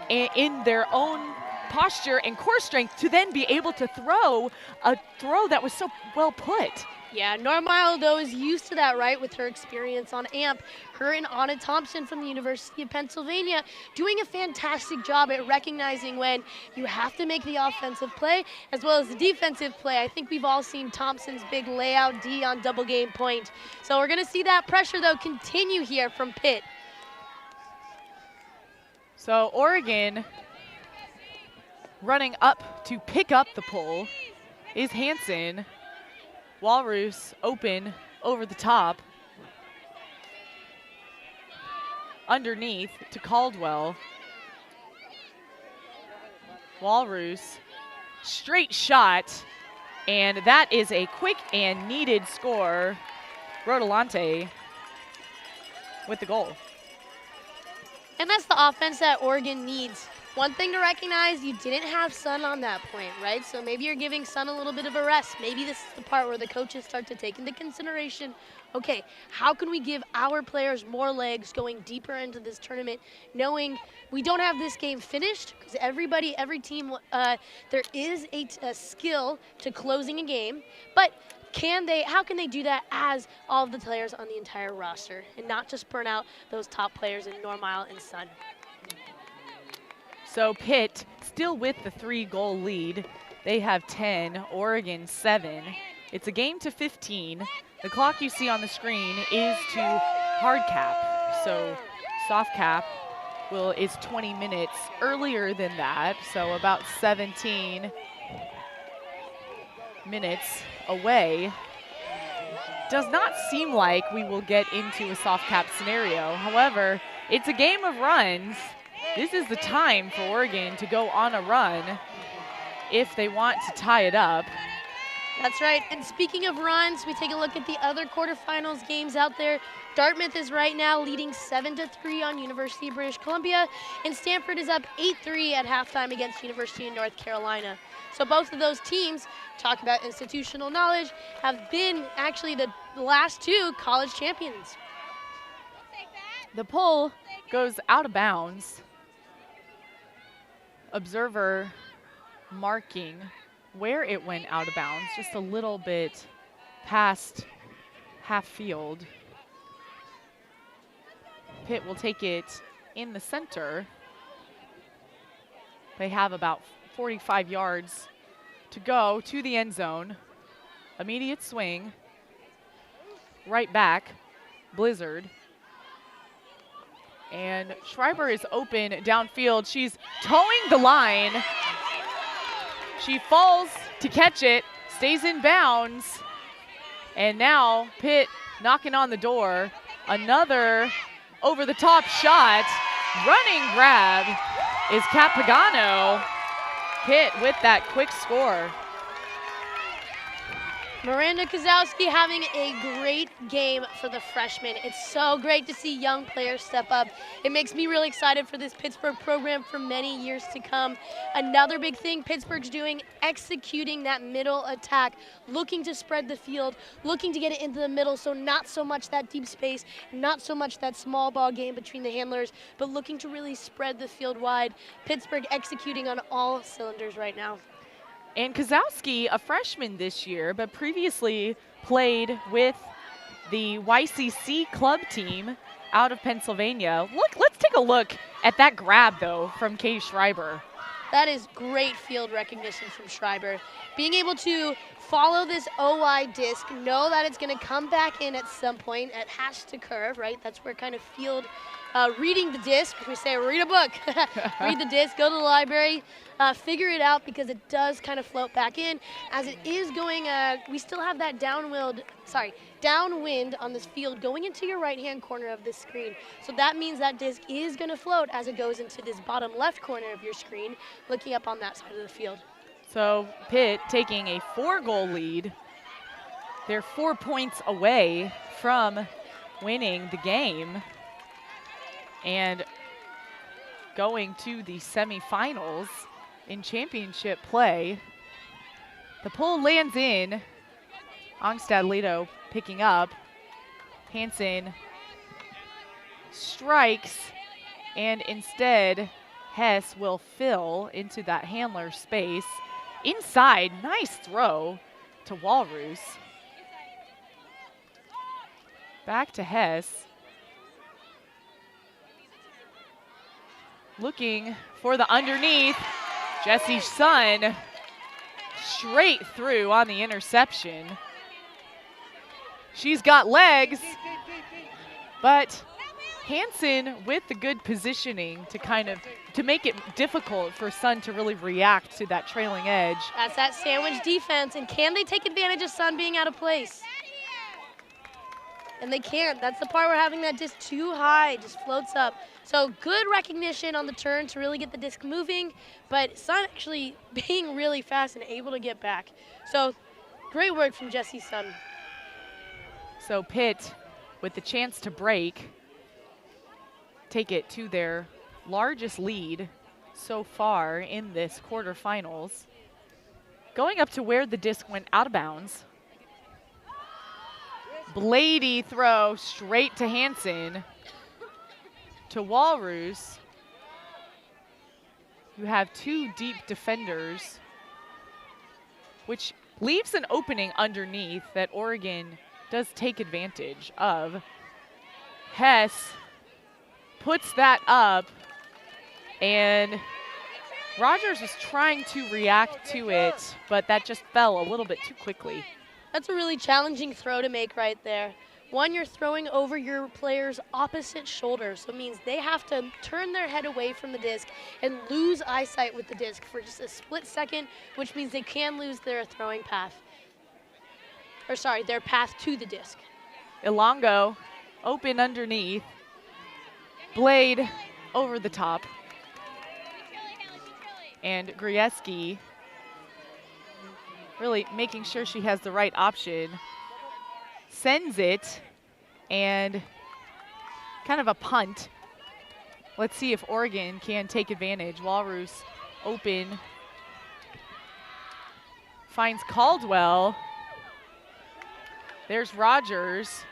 in their own posture and core strength to then be able to throw a throw that was so well put. Yeah, Normile, though, is used to that, right, with her experience on AMP. Her and Anna Thompson from the University of Pennsylvania doing a fantastic job at recognizing when you have to make the offensive play as well as the defensive play. I think we've all seen Thompson's big layout D on double game point. So we're going to see that pressure, though, continue here from Pitt. So Oregon running up to pick up the pull is Hansen. Walrus open over the top. Underneath to Caldwell. Walrus, straight shot, and that is a quick and needed score. Rodolante with the goal. And that's the offense that Oregon needs. One thing to recognize, you didn't have Sun on that point, right? So maybe you're giving Sun a little bit of a rest. Maybe this is the part where the coaches start to take into consideration, okay, how can we give our players more legs going deeper into this tournament, knowing we don't have this game finished, because every team, there is a skill to closing a game, but how can they do that as all of the players on the entire roster and not just burn out those top players in Normile and Sun? So Pitt still with the 3-goal lead. They have 10, Oregon 7. It's a game to 15. The clock you see on the screen is to hard cap. So soft cap is 20 minutes earlier than that. So about 17 minutes away. Does not seem like we will get into a soft cap scenario. However, it's a game of runs. This is the time for Oregon to go on a run if they want to tie it up. That's right. And speaking of runs, we take a look at the other quarterfinals games out there. Dartmouth is right now leading 7-3 on University of British Columbia, and Stanford is up 8-3 at halftime against University of North Carolina. So both of those teams, talk about institutional knowledge, have been actually the last 2 college champions. The pull goes out of bounds. Observer marking where it went out of bounds, just a little bit past half field. Pitt will take it in the center. They have about 45 yards to go to the end zone. Immediate swing. Right back, Blizzard. And Schreiber is open downfield. She's towing the line. She falls to catch it, stays in bounds. And now Pitt knocking on the door. Another over-the-top shot. Running grab is Kat Pagano. Pitt with that quick score. Miranda Kozowski having a great game for the freshmen. It's so great to see young players step up. It makes me really excited for this Pittsburgh program for many years to come. Another big thing Pittsburgh's doing, executing that middle attack, looking to spread the field, looking to get it into the middle, so not so much that deep space, not so much that small ball game between the handlers, but looking to really spread the field wide. Pittsburgh executing on all cylinders right now. And Kozowski, a freshman this year, but previously played with the YCC club team out of Pennsylvania. Let's take a look at that grab, though, from Kay Schreiber. That is great field recognition from Schreiber. Being able to follow this OI disc, know that it's going to come back in at some point. It has to curve, right? That's where kind of field reading the disc. We say read a book, read the disc, go to the library, figure it out because it does kind of float back in. As it is going, we still have that downwind on this field going into your right-hand corner of this screen. So that means that disc is going to float as it goes into this bottom left corner of your screen, looking up on that side of the field. So Pitt taking a 4-goal lead. They're 4 points away from winning the game and going to the semifinals in championship play. The pull lands in. Ongstad-Lido picking up. Hansen strikes, and instead Hess will fill into that handler space. Inside, nice throw to Walrus. Back to Hess. Looking for the underneath. Jesse's son straight through on the interception. She's got legs, but Hansen with the good positioning to make it difficult for Sun to really react to that trailing edge. That's that sandwich defense, and can they take advantage of Sun being out of place? And they can't. That's the part where having that disc too high just floats up. So good recognition on the turn to really get the disc moving, but Sun actually being really fast and able to get back. So great work from Jesse's son. So Pitt with the chance to break, take it to their largest lead so far in this quarterfinals. Going up to where the disc went out of bounds. Blady throw straight to Hansen. To Walrus. You have 2 deep defenders, which leaves an opening underneath that Oregon does take advantage of. Hess puts that up, and Rogers was trying to react to it, but that just fell a little bit too quickly. That's a really challenging throw to make right there. One, you're throwing over your player's opposite shoulder, so it means they have to turn their head away from the disc and lose eyesight with the disc for just a split second, which means they can lose their throwing path. Or sorry, their path to the disc. Ilongo open underneath. Blade over the top. And Grieski really making sure she has the right option. Sends it, and kind of a punt. Let's see if Oregon can take advantage. Walrus open. Finds Caldwell. There's Rogers,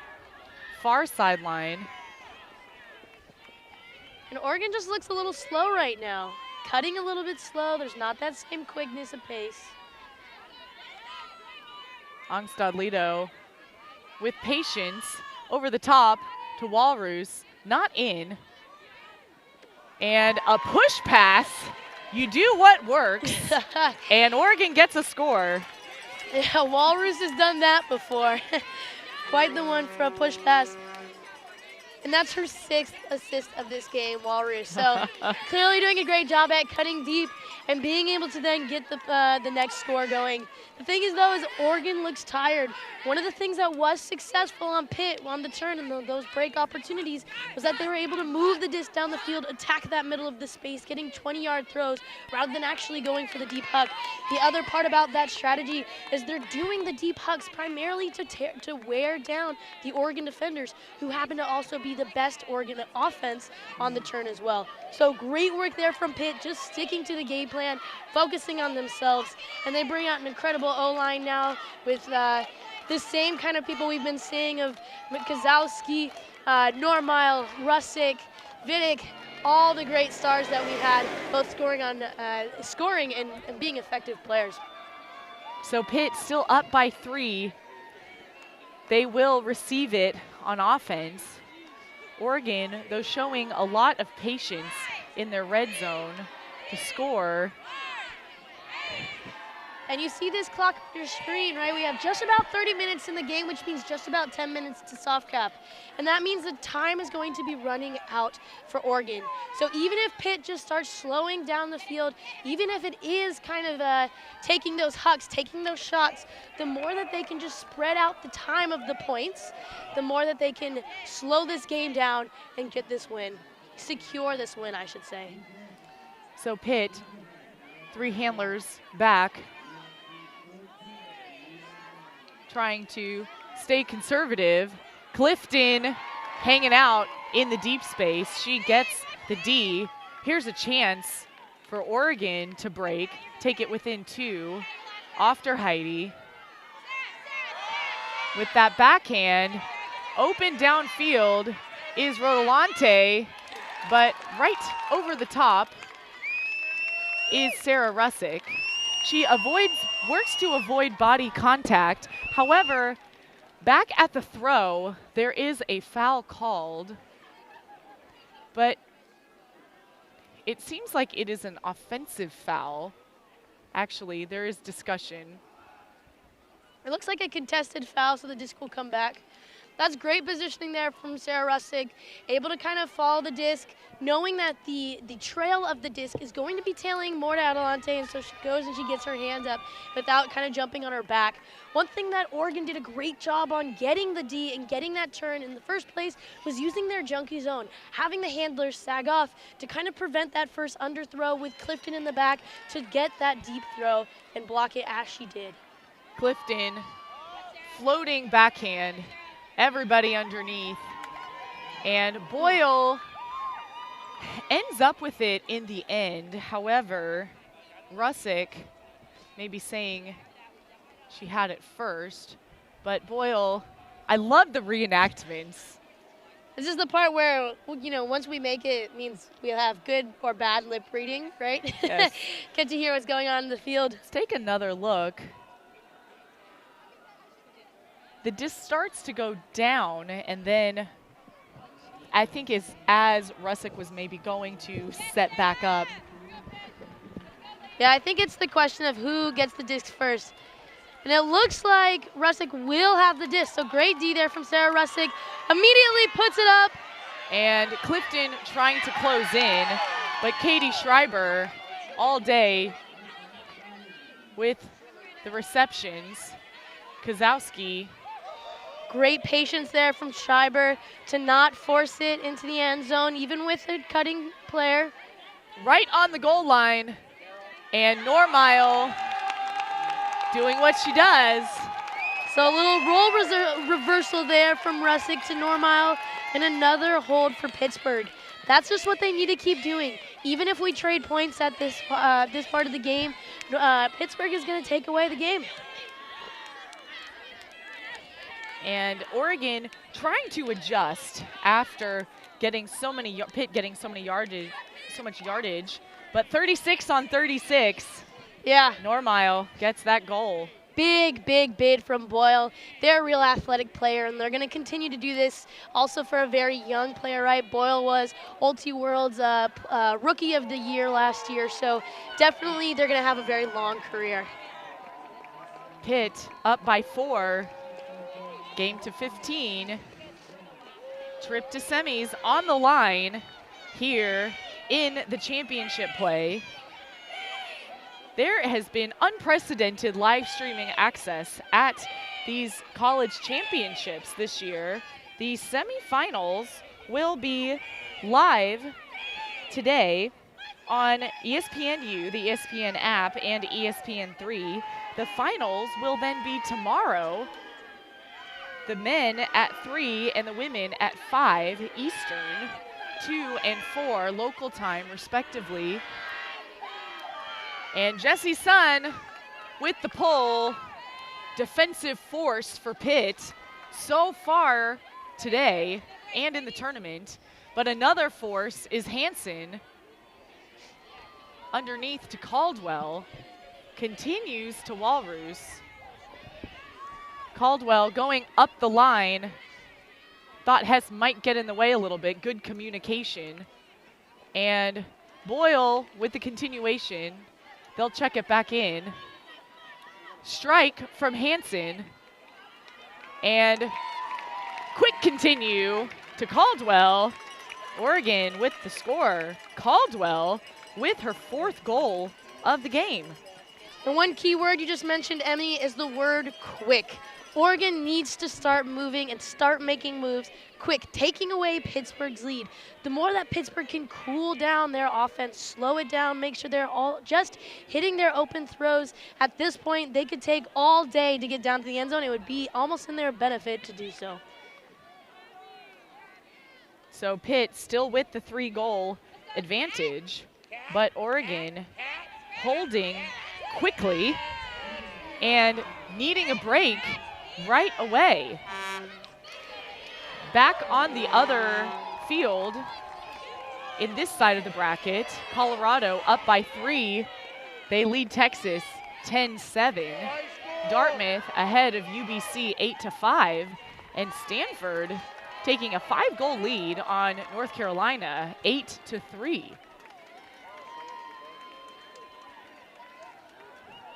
far sideline. And Oregon just looks a little slow right now. Cutting a little bit slow. There's not that same quickness of pace. Ongstad-Lido with patience over the top to Walrus, not in. And a push pass. You do what works. And Oregon gets a score. Yeah, Walrus has done that before. Quite the one for a push pass. And that's her 6th assist of this game, Walrus. So clearly doing a great job at cutting deep and being able to then get the next score going. The thing is, though, is Oregon looks tired. One of the things that was successful on Pitt on the turn and those break opportunities was that they were able to move the disc down the field, attack that middle of the space, getting 20-yard throws rather than actually going for the deep huck. The other part about that strategy is they're doing the deep hucks primarily to wear down the Oregon defenders, who happen to also be the best Oregon offense on the turn as well. So great work there from Pitt, just sticking to the game plan, focusing on themselves, and they bring out an incredible O-line now with the same kind of people we've been seeing of Kozlowski, Normile, Russick, Vidic, all the great stars that we've had, both scoring and being effective players. So Pitt still up by 3. They will receive it on offense. Oregon, though, showing a lot of patience in their red zone. to score. And you see this clock on your screen, right? We have just about 30 minutes in the game, which means just about 10 minutes to soft cap. And that means the time is going to be running out for Oregon. So even if Pitt just starts slowing down the field, even if it is kind of taking those hucks, taking those shots, the more that they can just spread out the time of the points, the more that they can slow this game down and get this win. Secure this win, I should say. So Pitt, 3 handlers back, trying to stay conservative. Clifton hanging out in the deep space. She gets the D. Here's a chance for Oregon to break, take it within 2. Off to Heidi. With that backhand, open downfield is Rodolante, but right over the top is Sarah Russick. She works to avoid body contact. However, back at the throw, there is a foul called, but it seems like it is an offensive foul. Actually, there is discussion. It looks like a contested foul, so the disc will come back. That's great positioning there from Sarah Russick, able to kind of follow the disc, knowing that the trail of the disc is going to be tailing more to Adelante, and so she goes and she gets her hands up without kind of jumping on her back. One thing that Oregon did a great job on getting the D and getting that turn in the first place was using their junkie zone, having the handlers sag off to kind of prevent that first underthrow with Clifton in the back to get that deep throw and block it as she did. Clifton, floating backhand, everybody underneath, and Boyle ends up with it in the end. However, Russick may be saying she had it first, but Boyle, I love the reenactments. This is the part where, you know, once we make it, it means we'll have good or bad lip reading, right? Yes. Get to hear what's going on in the field. Let's take another look. The disc starts to go down, and then I think as Russick was maybe going to set back up. Yeah, I think it's the question of who gets the disc first. And it looks like Russick will have the disc. So great D there from Sarah Russick. Immediately puts it up. And Clifton trying to close in, but Katie Schreiber all day with the receptions. Kozowski. Great patience there from Schreiber to not force it into the end zone, even with a cutting player. Right on the goal line. And Normile doing what she does. So a little role reversal there from Russick to Normile, and another hold for Pittsburgh. That's just what they need to keep doing. Even if we trade points at this part of the game, Pittsburgh is going to take away the game. And Oregon trying to adjust after getting Pitt getting so much yardage, but 36 on 36. Yeah. Normile gets that goal. Big bid from Boyle. They're a real athletic player, and they're going to continue to do this also for a very young player, right? Boyle was Ulti World's Rookie of the Year last year, so definitely they're going to have a very long career. Pitt up by 4. Game to 15. Trip to semis on the line here in the championship play. There has been unprecedented live streaming access at these college championships this year. The semifinals will be live today on ESPNU, the ESPN app, and ESPN3. The finals will then be tomorrow. The men at 3 and the women at 5 Eastern, 2 and 4 local time respectively. And Jessie Sun with the pull. Defensive force for Pitt so far today and in the tournament. But another force is Hansen. Underneath to Caldwell. Continues to Walrus. Caldwell going up the line. Thought Hess might get in the way a little bit. Good communication. And Boyle with the continuation. They'll check it back in. Strike from Hansen. And quick continue to Caldwell. Oregon with the score. Caldwell with her 4th goal of the game. The one key word you just mentioned, Emmy, is the word quick. Oregon needs to start moving and start making moves quick, taking away Pittsburgh's lead. The more that Pittsburgh can cool down their offense, slow it down, make sure they're all just hitting their open throws. At this point, they could take all day to get down to the end zone. It would be almost in their benefit to do so. So Pitt still with the 3-goal advantage, but Oregon holding quickly and needing a break right away. Back on the other field, in this side of the bracket, Colorado up by 3. They lead Texas 10-7. Dartmouth ahead of UBC 8-5. And Stanford taking a 5-goal lead on North Carolina 8-3.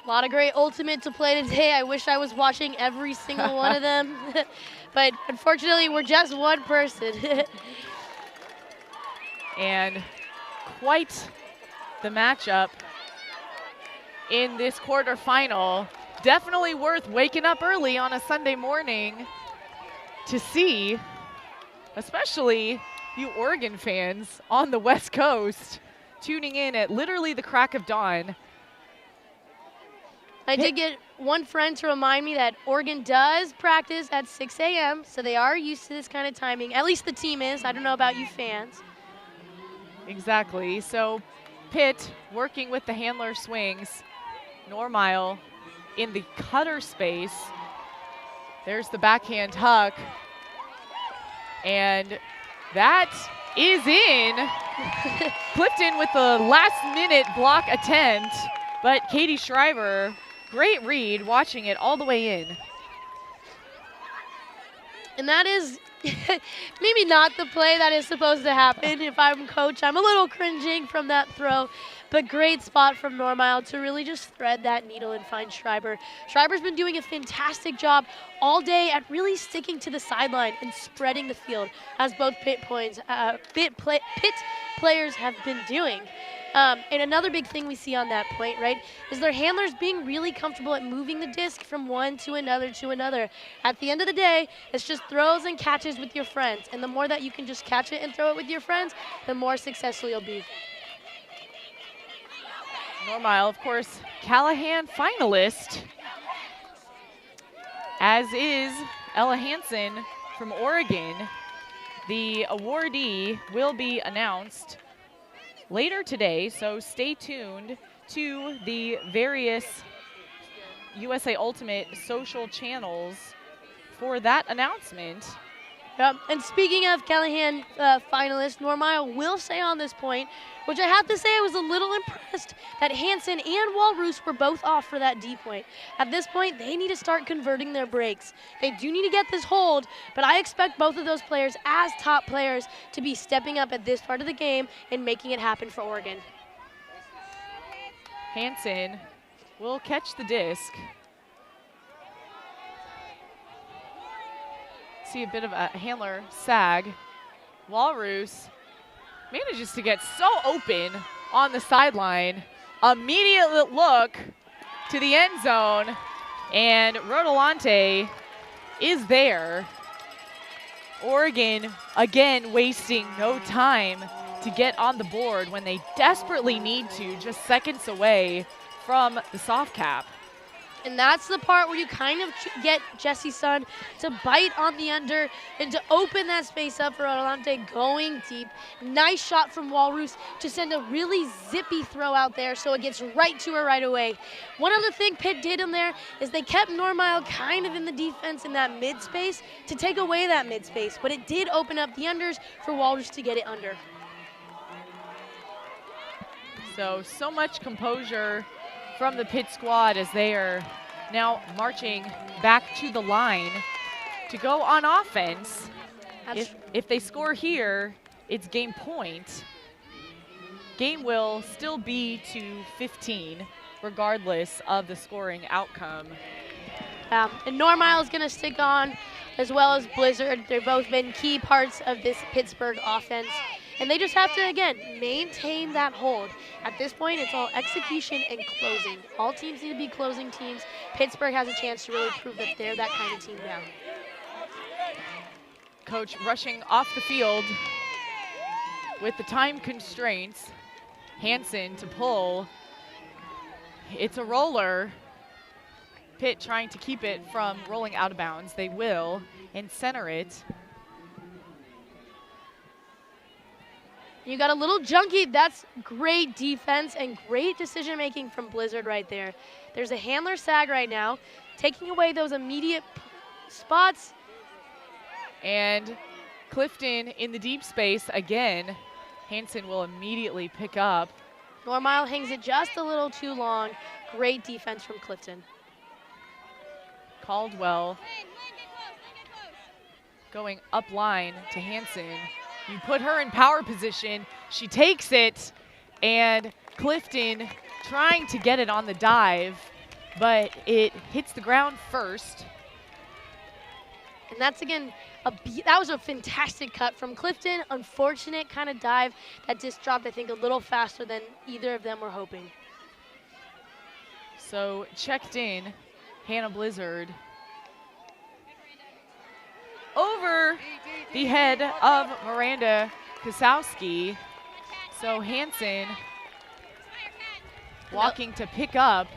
A lot of great ultimate to play today. I wish I was watching every single one of them. But unfortunately, we're just one person. And quite the matchup in this quarterfinal. Definitely worth waking up early on a Sunday morning to see, especially you Oregon fans on the West Coast tuning in at literally the crack of dawn. I did get one friend to remind me that Oregon does practice at 6 a.m., so they are used to this kind of timing. At least the team is. I don't know about you fans. Exactly. So Pitt working with the handler swings. Normile in the cutter space. There's the backhand huck. And that is in. Clifton with the last-minute block attempt. But Katie Schreiber, great read, watching it all the way in. And that is maybe not the play that is supposed to happen. If I'm coach, I'm a little cringing from that throw. But great spot from Normile to really just thread that needle and find Schreiber. Schreiber's been doing a fantastic job all day at really sticking to the sideline and spreading the field, as both Pitt players have been doing. And another big thing we see on that point, right, is their handlers being really comfortable at moving the disc from one to another to another. At the end of the day, it's just throws and catches with your friends. And the more that you can just catch it and throw it with your friends, the more successful you'll be. Normile, of course, Callahan finalist, as is Ella Hansen from Oregon. The awardee will be announced later today, so stay tuned to the various USA Ultimate social channels for that announcement. Yep. And speaking of Callahan finalists, Normile will say on this point, which I have to say I was a little impressed that Hansen and Walrus were both off for that D point. At this point, they need to start converting their breaks. They do need to get this hold, but I expect both of those players as top players to be stepping up at this part of the game and making it happen for Oregon. Hansen will catch the disc. See a bit of a handler sag. Walrus manages to get so open on the sideline. Immediate look to the end zone, and Rodolante is there. Oregon again wasting no time to get on the board when they desperately need to, just seconds away from the soft cap. And that's the part where you kind of get Jesse's son to bite on the under and to open that space up for Rodolante going deep. Nice shot from Walrus to send a really zippy throw out there so it gets right to her right away. One other thing Pitt did in there is they kept Normile kind of in the defense in that mid space to take away that mid space, but it did open up the unders for Walrus to get it under. So much composure from the Pitt squad as they are now marching back to the line to go on offense. If they score here, it's game point. game will still be to 15, regardless of the scoring outcome. And Normile is going to stick on, as well as Blizzard. They've both been key parts of this Pittsburgh offense. And they just have to, again, maintain that hold. At this point, it's all execution and closing. All teams need to be closing teams. Pittsburgh has a chance to really prove that they're that kind of team now. Coach rushing off the field with the time constraints. Hansen to pull. It's a roller. Pitt trying to keep it from rolling out of bounds. They will, and center it. You got a little junkie. That's great defense and great decision making from Blizzard right there. There's a handler sag right now, taking away those immediate spots. And Clifton in the deep space again. Hansen will immediately pick up. Normile hangs it just a little too long. Great defense from Clifton. Caldwell going up line to Hansen. You put her in power position. She takes it, and Clifton trying to get it on the dive, but it hits the ground first. And that's, again, that was a fantastic cut from Clifton. Unfortunate kind of dive. That just dropped, I think, a little faster than either of them were hoping. So checked in, Hannah Blizzard. Over the head of Miranda Kosowski. So Hansen walking to pick up.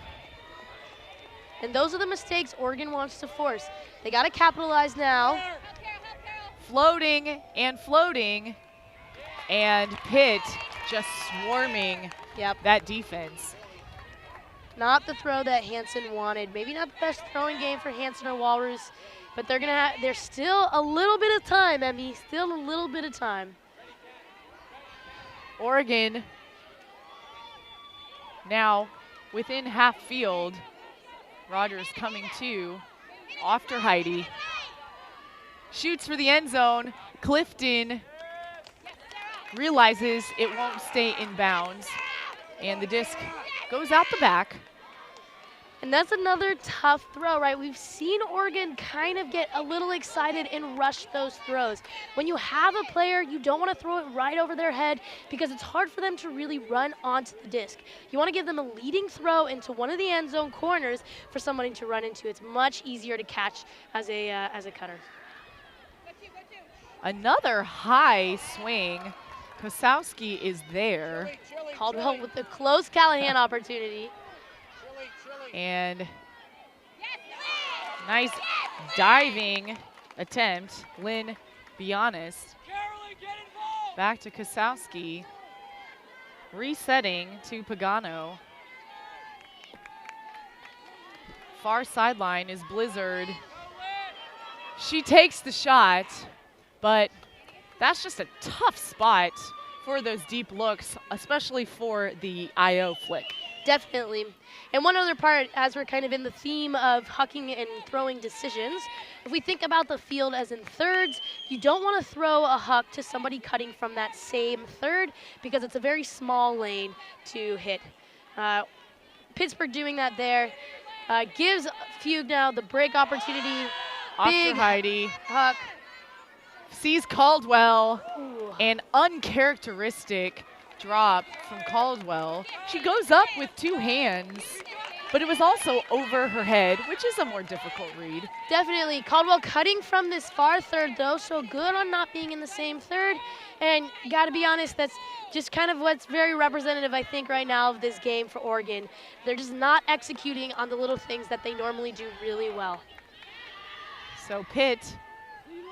And those are the mistakes Oregon wants to force. They got to capitalize now. Floating, and Pitt just swarming that defense. Not the throw that Hansen wanted. Maybe not the best throwing game for Hansen or Walrus, but there's still a little bit of time, Emmy. Still a little bit of time. Oregon now within half field. Rogers coming to, off to Heidi. Shoots for the end zone. Clifton realizes it won't stay in bounds, and the disc goes out the back. And that's another tough throw, right? We've seen Oregon kind of get a little excited and rush those throws. When you have a player, you don't want to throw it right over their head because it's hard for them to really run onto the disc. You want to give them a leading throw into one of the end zone corners for somebody to run into. It's much easier to catch as a cutter. Another high swing. Kosowski is there. Caldwell with the close Callahan opportunity. And nice diving attempt. Lynn, be honest. Back to Kosowski. Resetting to Pagano. Far sideline is Blizzard. She takes the shot, but that's just a tough spot for those deep looks, especially for the IO flick. Definitely. And one other part, as we're kind of in the theme of hucking and throwing decisions, if we think about the field as in thirds, you don't want to throw a huck to somebody cutting from that same third because it's a very small lane to hit. Pittsburgh doing that there. Gives Fugue now the break opportunity. Big Heidi. Huck. Sees Caldwell. Ooh. An uncharacteristic drop from Caldwell. She goes up with two hands, but it was also over her head, which is a more difficult read. Definitely. Caldwell cutting from this far third, though, so good on not being in the same third. And got to be honest, that's just kind of what's very representative, I think, right now of this game for Oregon. They're just not executing on the little things that they normally do really well. So Pitt,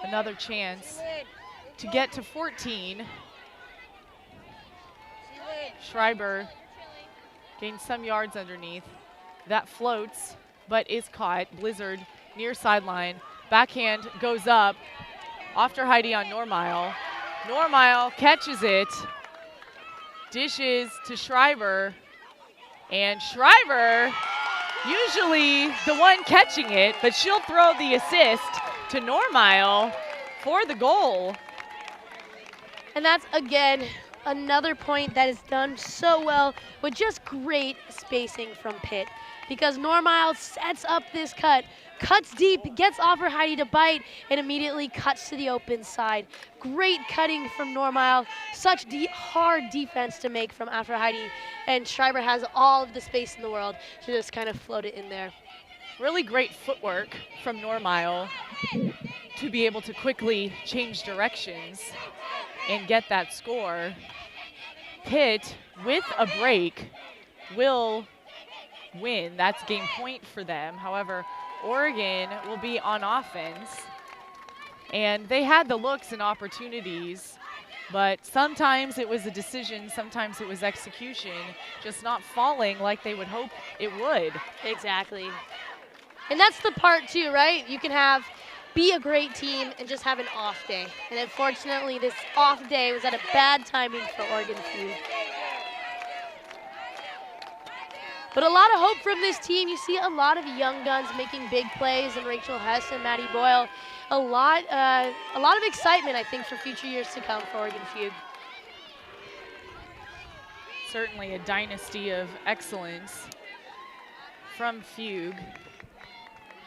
another chance to get to 14. Schreiber gains some yards underneath. That floats, but is caught. Blizzard near sideline. Backhand goes up. After Heidi on Normile. Normile catches it. Dishes to Schreiber. And Schreiber, usually the one catching it, but she'll throw the assist to Normile for the goal. And that's, again, another point that is done so well with just great spacing from Pitt, because Normile sets up this cut, cuts deep, gets Aphrodite to bite, and immediately cuts to the open side. Great cutting from Normile, such hard defense to make from Aphrodite, and Schreiber has all of the space in the world to just kind of float it in there. Really great footwork from Normile to be able to quickly change directions and get that score. Pitt, with a break, will win. That's game point for them. However, Oregon will be on offense, and they had the looks and opportunities, but sometimes it was a decision, sometimes it was execution, just not falling like they would hope it would. Exactly. And that's the part too, right? You can be a great team and just have an off day. And unfortunately, this off day was at a bad timing for Oregon Fugue. But a lot of hope from this team. You see a lot of young guns making big plays, and Rachel Hess and Maddie Boyle. A lot of excitement, I think, for future years to come for Oregon Fugue. Certainly a dynasty of excellence from Fugue,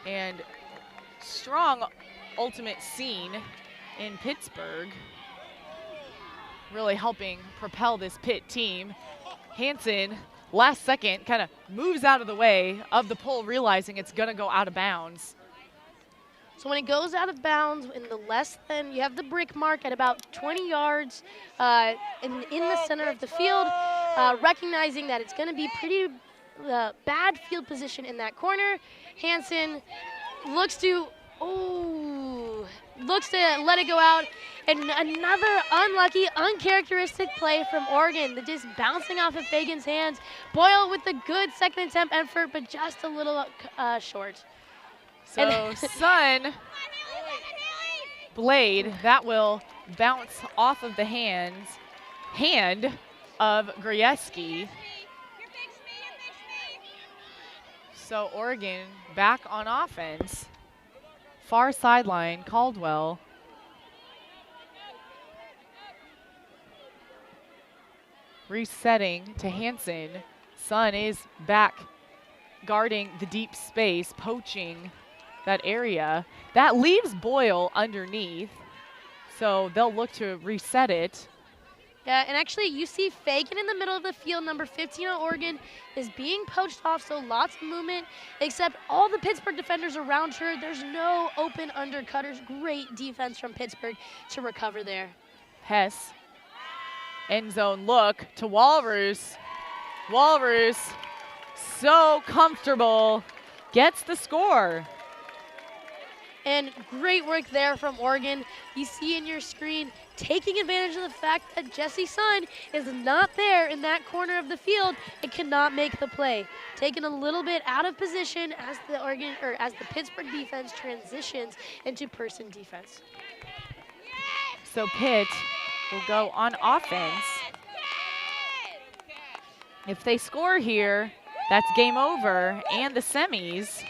and strong ultimate scene in Pittsburgh, really helping propel this Pitt team. Hansen, last second, kind of moves out of the way of the pole, realizing it's going to go out of bounds. So when it goes out of bounds in the you have the brick mark at about 20 yards in the center of the field, recognizing that it's going to be pretty bad field position in that corner. Hansen looks to let it go out, and another unlucky, uncharacteristic play from Oregon, just bouncing off of Fagan's hands. Boyle with a good second attempt effort, but just a little short. So Sun blade, that will bounce off of the hand of Grieski. So Oregon back on offense. Far sideline, Caldwell. Resetting to Hansen. Sun is back guarding the deep space, poaching that area. That leaves Boyle underneath, so they'll look to reset it. Yeah, and actually you see Fagan in the middle of the field, number 15 on Oregon, is being poached off, so lots of movement, except all the Pittsburgh defenders around her. There's no open undercutters. Great defense from Pittsburgh to recover there. Hess, end zone look to Walrus. Walrus, so comfortable, gets the score. And great work there from Oregon. You see in your screen, taking advantage of the fact that Jesse Sun is not there in that corner of the field and cannot make the play. Taken a little bit out of position as the Pittsburgh defense transitions into person defense. So Pitt will go on offense. If they score here, that's game over and the semis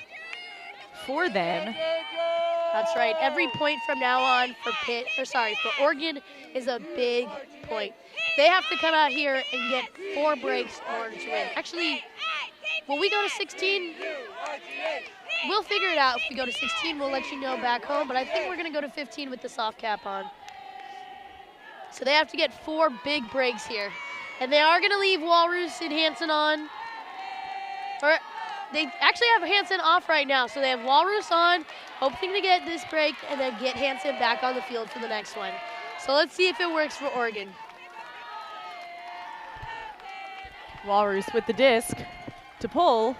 for them. That's right. Every point from now on for for Oregon is a big point. They have to come out here and get 4 breaks in order to win. Actually, will we go to 16? We'll figure it out. If we go to 16, we'll let you know back home, but I think we're going to go to 15 with the soft cap on. So they have to get 4 big breaks here. And they are going to leave Walrus and Hansen on. Or they actually have Hansen off right now, so they have Walrus on, hoping to get this break, and then get Hansen back on the field for the next one. So let's see if it works for Oregon. Walrus with the disc to pull.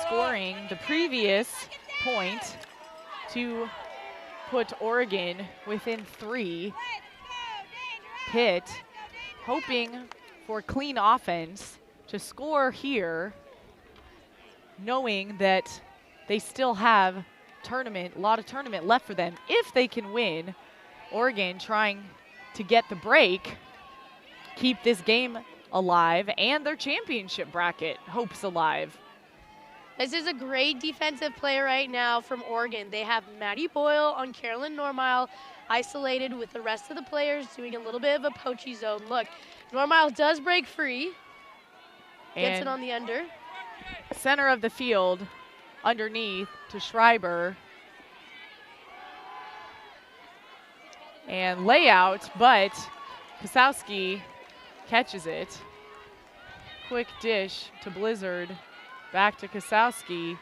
Scoring the previous point to put Oregon within 3. Pitt hoping for clean offense to score here, knowing that they still have a lot of tournament left for them if they can win. Oregon trying to get the break, keep this game alive, and their championship bracket hopes alive. This is a great defensive play right now from Oregon. They have Maddie Boyle on Carolyn Normile, isolated with the rest of the players, doing a little bit of a poachy zone. Look, Normile does break free, gets it on the under. Center of the field, underneath to Schreiber. And layout, but Kosowski catches it. Quick dish to Blizzard. Back to Kosowski.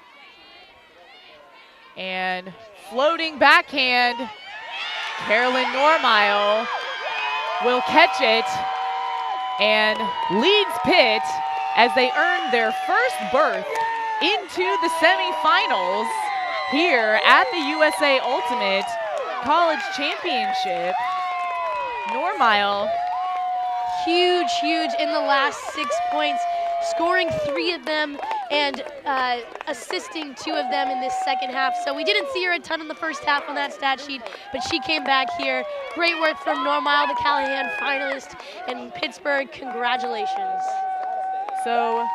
And floating backhand. Carolyn Normile will catch it and leads Pitt as they earn their first berth into the semifinals here at the USA Ultimate College Championship. Normile. Huge in the last 6 points, scoring 3 of them and assisting 2 of them in this second half. So we didn't see her a ton in the first half on that stat sheet, but she came back here. Great work from Normile, the Callahan finalist in Pittsburgh. Congratulations. So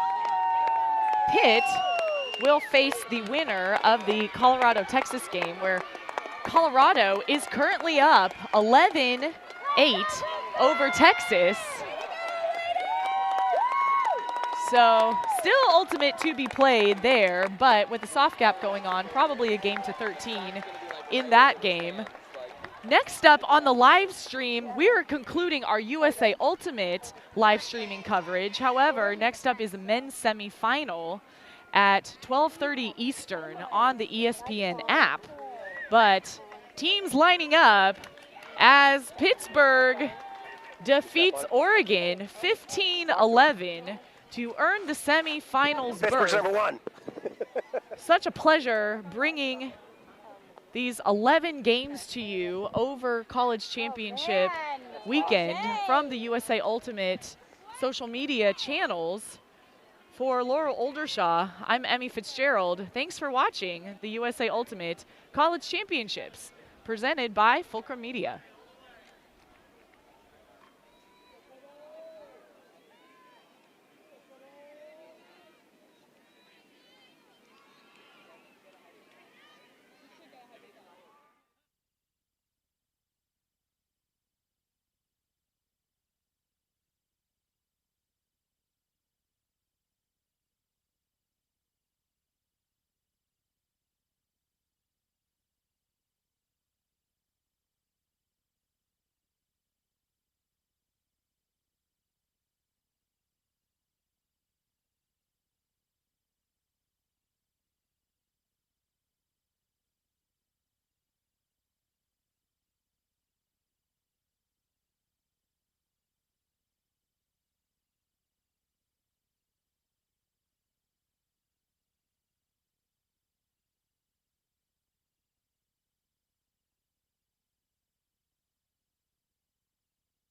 Pitt will face the winner of the Colorado-Texas game, where Colorado is currently up 11-8 over Texas. So still ultimate to be played there, but with the soft gap going on, probably a game to 13 in that game. Next up on the live stream, we are concluding our USA Ultimate live streaming coverage. However, next up is the men's semifinal at 12:30 Eastern on the ESPN app. But teams lining up as Pittsburgh defeats Oregon 15-11 to earn the semifinals berth. Pittsburgh's #1. Such a pleasure bringing these 11 games to you over College Championship weekend from the USA Ultimate social media channels. For Laurel Oldershaw, I'm Emmy Fitzgerald. Thanks for watching the USA Ultimate College Championships, presented by Fulcrum Media.